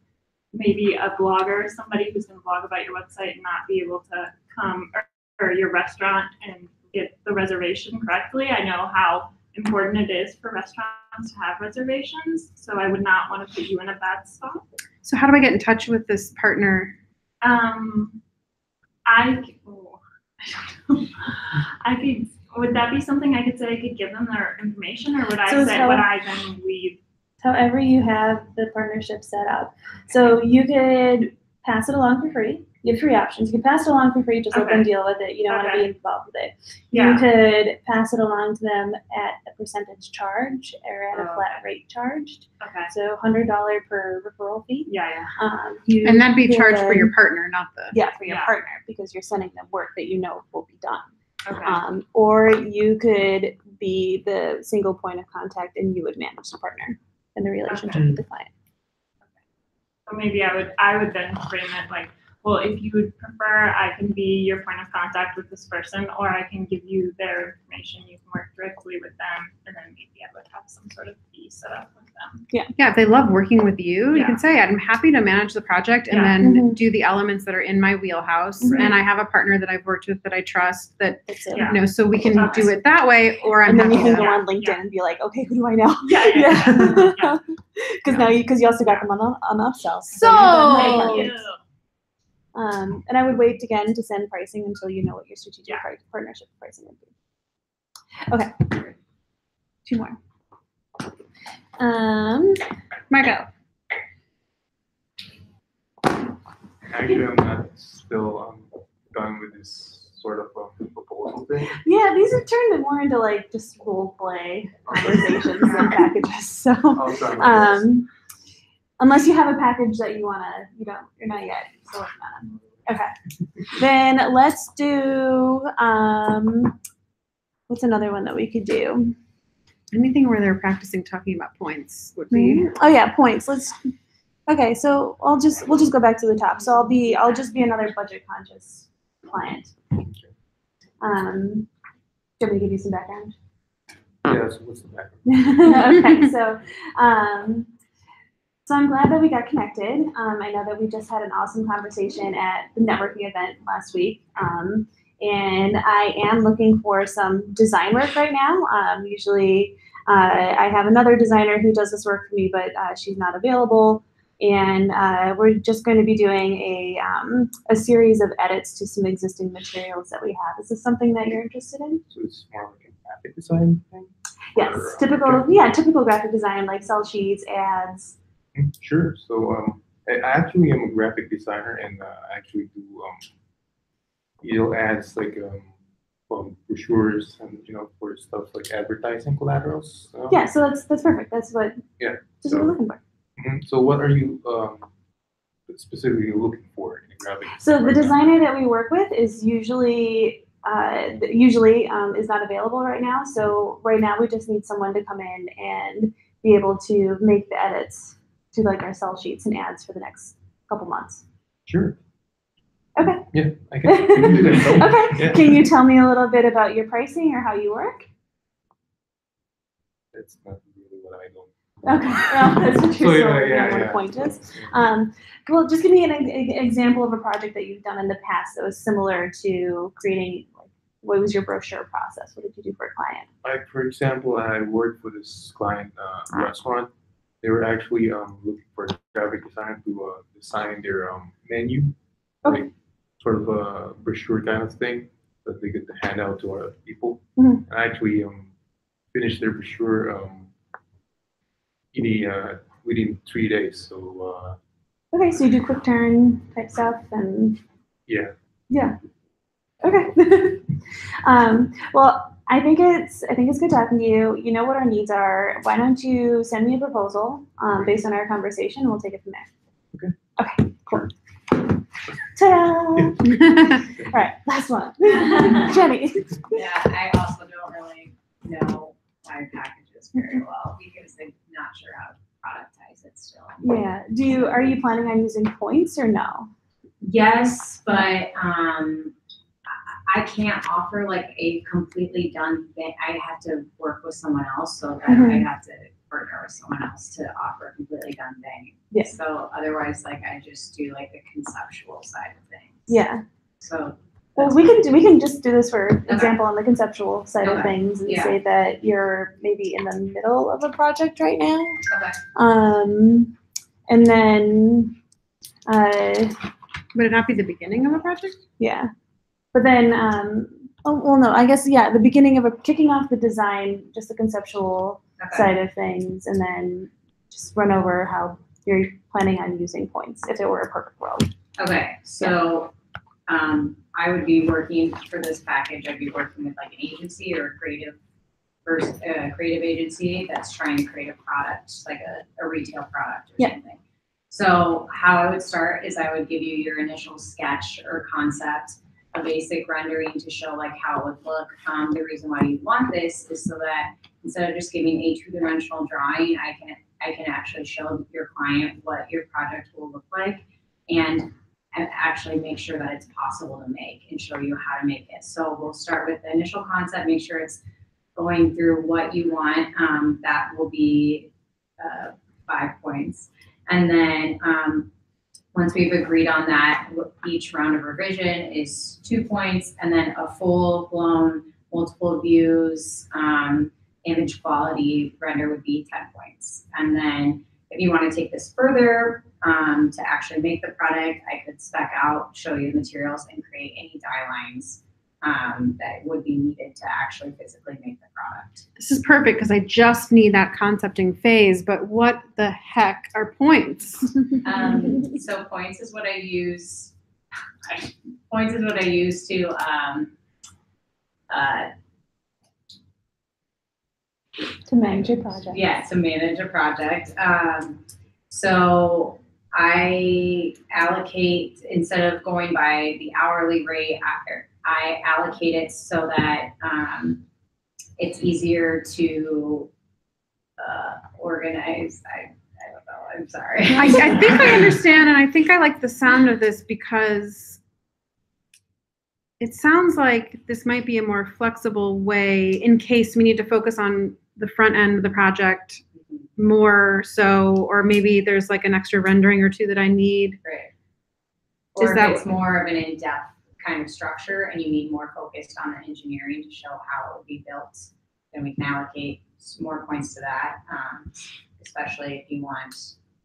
maybe a blogger, somebody who's going to blog about your website and not be able to come or your restaurant and get the reservation correctly. I know how important it is for restaurants to have reservations, so I would not want to put you in a bad spot. So how do I get in touch with this partner? Would that be something I could say I could give them their information, or would I So say how- would I then leave? However you have the partnership set up. So you could pass it along for free. You have 3 options. You can pass it along for free, just let them Okay. deal with it. You don't want to Okay. be involved with it. Yeah. You could pass it along to them at a percentage charge or at a Oh, flat rate charged. Okay. So $100 per referral fee. Yeah. And that'd be charged for could- your partner, not the. Yeah, for your Yeah. partner, because you're sending them work that you know will be done. Okay. Or you could be the single point of contact and you would manage the partner and the relationship with the client. So maybe I would then frame it like, well, if you would prefer, I can be your point of contact with this person, or I can give you their information. You can work directly with them, and then maybe I would have some sort of fee set up with them. Yeah, if they love working with you, you Yeah. can say, I'm happy to manage the project and Yeah. then Mhm. do the elements that are in my wheelhouse. Mhm. And I have a partner that I've worked with that I trust that, That's it. Yeah. you know, so we can Okay. do it that way, or I'm And then you happy can to. go Yeah, on LinkedIn yeah. and be like, okay, who do I know? Yeah. Yeah. Because you also got them on upsells. So- you've done many Thank projects. you. And I would wait again to send pricing until you know what your strategic Yeah. partnership pricing would be. Okay. 2 more. Marco. Actually, I'm not still done with this sort of proposal thing. Yeah, these have turned more into like just role play conversations and packages. So, I'll try my best. unless you have a package that you're not yet. So working on it. Okay. Then let's do what's another one that we could do? Anything where they're practicing talking about points would be. Oh yeah, points. Okay, so we'll just go back to the top. So I'll just be another budget conscious client. Do you want me to give you some background? Yeah, so what's the background? Okay, so I'm glad that we got connected. I know that we just had an awesome conversation at the networking event last week. And I am looking for some design work right now. Usually I have another designer who does this work for me, but she's not available. And we're just going to be doing a series of edits to some existing materials that we have. Is this something that you're interested in? So it's more like a graphic design thing? Yes, Or, typical graphic design, like sell sheets, ads. Sure. So I actually am a graphic designer, and I actually do ads like brochures and for stuff like advertising collaterals. Yeah, so that's perfect. That's what Yeah, that's what we're looking for. So what are you specifically looking for in a graphic? So the designer that we work with is usually is not available right now. So right now we just need someone to come in and be able to make the edits to like our sell sheets and ads for the next couple months. Sure. Okay. Yeah, I can do that. Okay. Yeah. Can you tell me a little bit about your pricing or how you work? That's not really what I don't. Okay. Well, that's what So, your yeah. point is. Well, just give me an example of a project that you've done in the past that was similar to creating, like, what was your brochure process? What did you do for a client? Like for example, I worked for this client restaurant. They were actually looking for a graphic designer to design their menu, Okay. like sort of a brochure kind of thing that they could hand out to other people. Mhm. And I actually finished their brochure within 3 days. So Okay, so you do quick turn type stuff and yeah. yeah. Okay. Well, I think it's good talking to you. You know what our needs are. Why don't you send me a proposal based on our conversation, and we'll take it from there. Okay, cool. Ta-da! All right, last one. Jenny. Yeah, I also don't really know my packages very well. We sure how to productize it still. Yeah. Are you planning on using points or no? Yes, but I can't offer like a completely done thing. I have to work with someone else, so that I have to partner with someone else to offer a completely done thing. Yeah. So otherwise, like I just do like the conceptual side of things. Yeah. So. Well, we can just do this for example on the conceptual side of Okay. things and Yeah. say that you're maybe in the middle of a project right now. Okay. And then Would it not be the beginning of a project? yeah. But then no, I guess yeah, the beginning of kicking off the design, just the conceptual side of things, and then just run over how you're planning on using points if it were a perfect world. Okay. So I would be working for this package. I'd be working with like an agency or a creative agency that's trying to create a product, like a retail product or something. So how I would start is I would give you your initial sketch or concept, a basic rendering to show like how it would look. The reason why you want this is so that instead of just giving a two-dimensional drawing, I can actually show your client what your project will look like and actually make sure that it's possible to make and show you how to make it. So we'll start with the initial concept, make sure it's going through what you want. That will be 5 points. And then once we've agreed on that, each round of revision is 2 points, and then a full-blown multiple views image quality render would be 10 points. And then if you want to take this further to actually make the product, I could spec out, show you the materials, and create any die lines that would be needed to actually physically make the product. This is perfect because I just need that concepting phase, but what the heck are points? So points is what I use. Points is what I use to manage your project. Yeah, to manage a project. So I allocate, instead of going by the hourly rate, I allocate it so that it's easier to organize. I don't know, I'm sorry. I think I understand, and I think I like the sound of this because it sounds like this might be a more flexible way in case we need to focus on the front end of the project more so, or maybe there's like an extra rendering or two that I need. Right. Or if it's more of an in-depth kind of structure and you need more focused on the engineering to show how it would be built, then we can allocate more points to that, especially if you want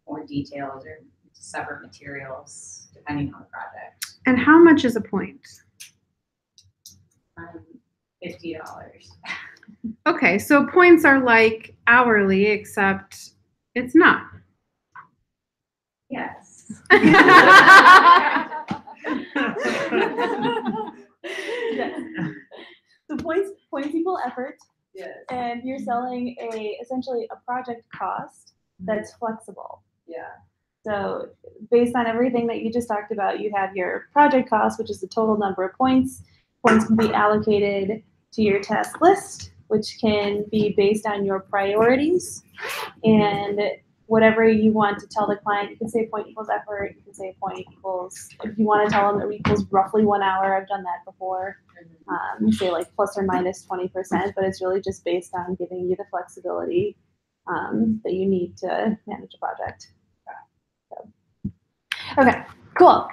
more details or separate materials depending on the project. And how much is a point? $50. Okay, so points are like hourly, except it's not. Yes. So points equal effort. Yes. And you're selling essentially a project cost that's flexible. Yeah. So based on everything that you just talked about, you have your project cost, which is the total number of points. Points can be allocated to your task list, which can be based on your priorities and whatever you want to tell the client. You can say point equals effort. You can say point equals, if you want to tell them it equals roughly 1 hour, I've done that before. Say like plus or minus 20%, but it's really just based on giving you the flexibility that you need to manage a project. So. Okay, cool.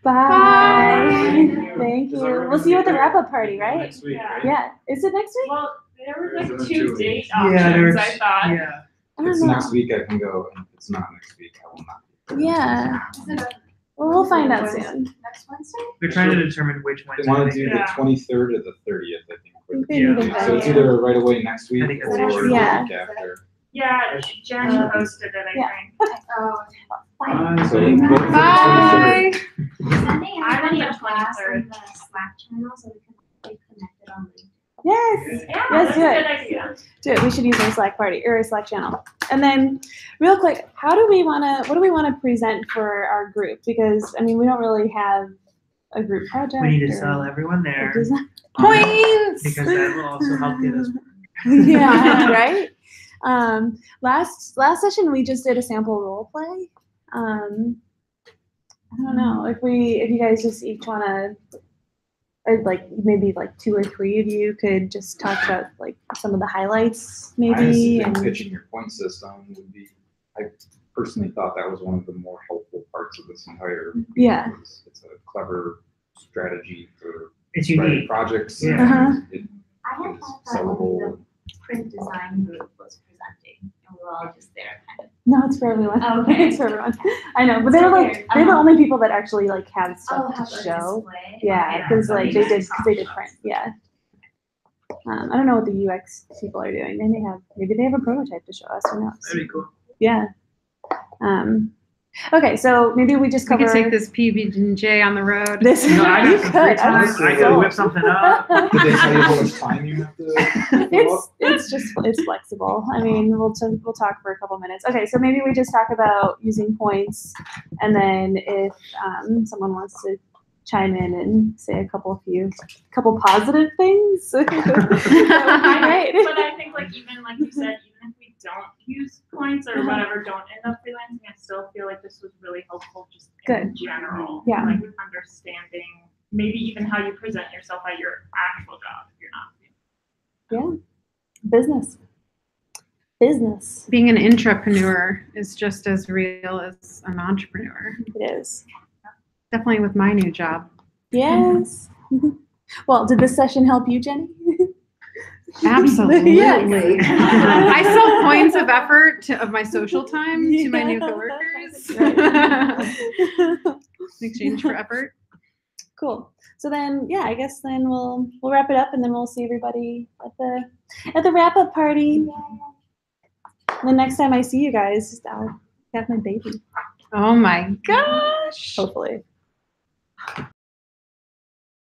Bye. Thank you. We'll see you at the wrap-up party, right? Next week, right? Yeah. Is it next week? Well, there were Is like it 2 2 date weeks? options, I thought. Yeah. I If it's don't know. next week, I can go, and if it's not next week, I will not. Yeah. Well, we'll find out soon. Next Wednesday? They're trying to determine which They Wednesday. want to do the Yeah. 23rd or the 30th, I think. They need Yeah. to So it's know. either right away next week I think that's or true. the Yeah. week after. Yeah, Jen posted it, I Yeah. think. Oh. So go for the Bye. 23rd. Sending I'm everybody on a the class 23rd. in the Slack channel so we can stay connected on LinkedIn. Yes. Yeah, Yes, that's do a it. good idea. Do it. We should use our Slack party or our Slack channel. And then real quick, what do we want to present for our group? Because I mean, we don't really have a group project. We need to or sell everyone a there. design. Points! Because that will also help get us. Yeah, right? Last session, we just did a sample role play. I don't know if you guys just each want to, or like maybe like 2 or 3 of you could just talk about like some of the highlights, I honestly maybe. think And pitching your point system would be, I personally thought that was one of the more helpful parts of this entire. Yeah. It's a clever strategy for It's writing unique. projects. Yeah. Uh-huh. It I had is thought that only sellable. the print design group was presenting, and we were all just there kind of. No, it's for everyone. Okay. It's for everyone. I know, but So they're weird. the only people that actually like have stuff have to a show. display. Yeah, Okay. because like they did Top print. shots. Yeah. I don't know what the UX people are doing. Maybe they have a prototype to show us. Who knows? That'd be cool. Yeah. Okay, so maybe we just We cover could take this PB&J on the road. this. You know, I You got some free could. time. I'm I could so- whip something up. Did they tell you how much time you have to fill up? It's flexible. I mean, we'll talk for a couple minutes. Okay, so maybe we just talk about using points, and then if someone wants to chime in and say a couple positive things. That would be great. But I think like even like you said, even if we don't use points or whatever, don't end up freelancing, I still feel like this was really helpful just in general. Yeah. Like understanding maybe even how you present yourself at your actual job if you're not. Business. Being an intrapreneur is just as real as an entrepreneur. It is. Definitely with my new job. Yes. Well, did this session help you, Jenny? Absolutely. Yes. I sell points of effort of my social time to my new Yeah. coworkers Right. in exchange for effort. Cool. So then, yeah, I guess then we'll wrap it up, and then we'll see everybody at the wrap up party. And the next time I see you guys, I'll have my baby, Oh my gosh. hopefully.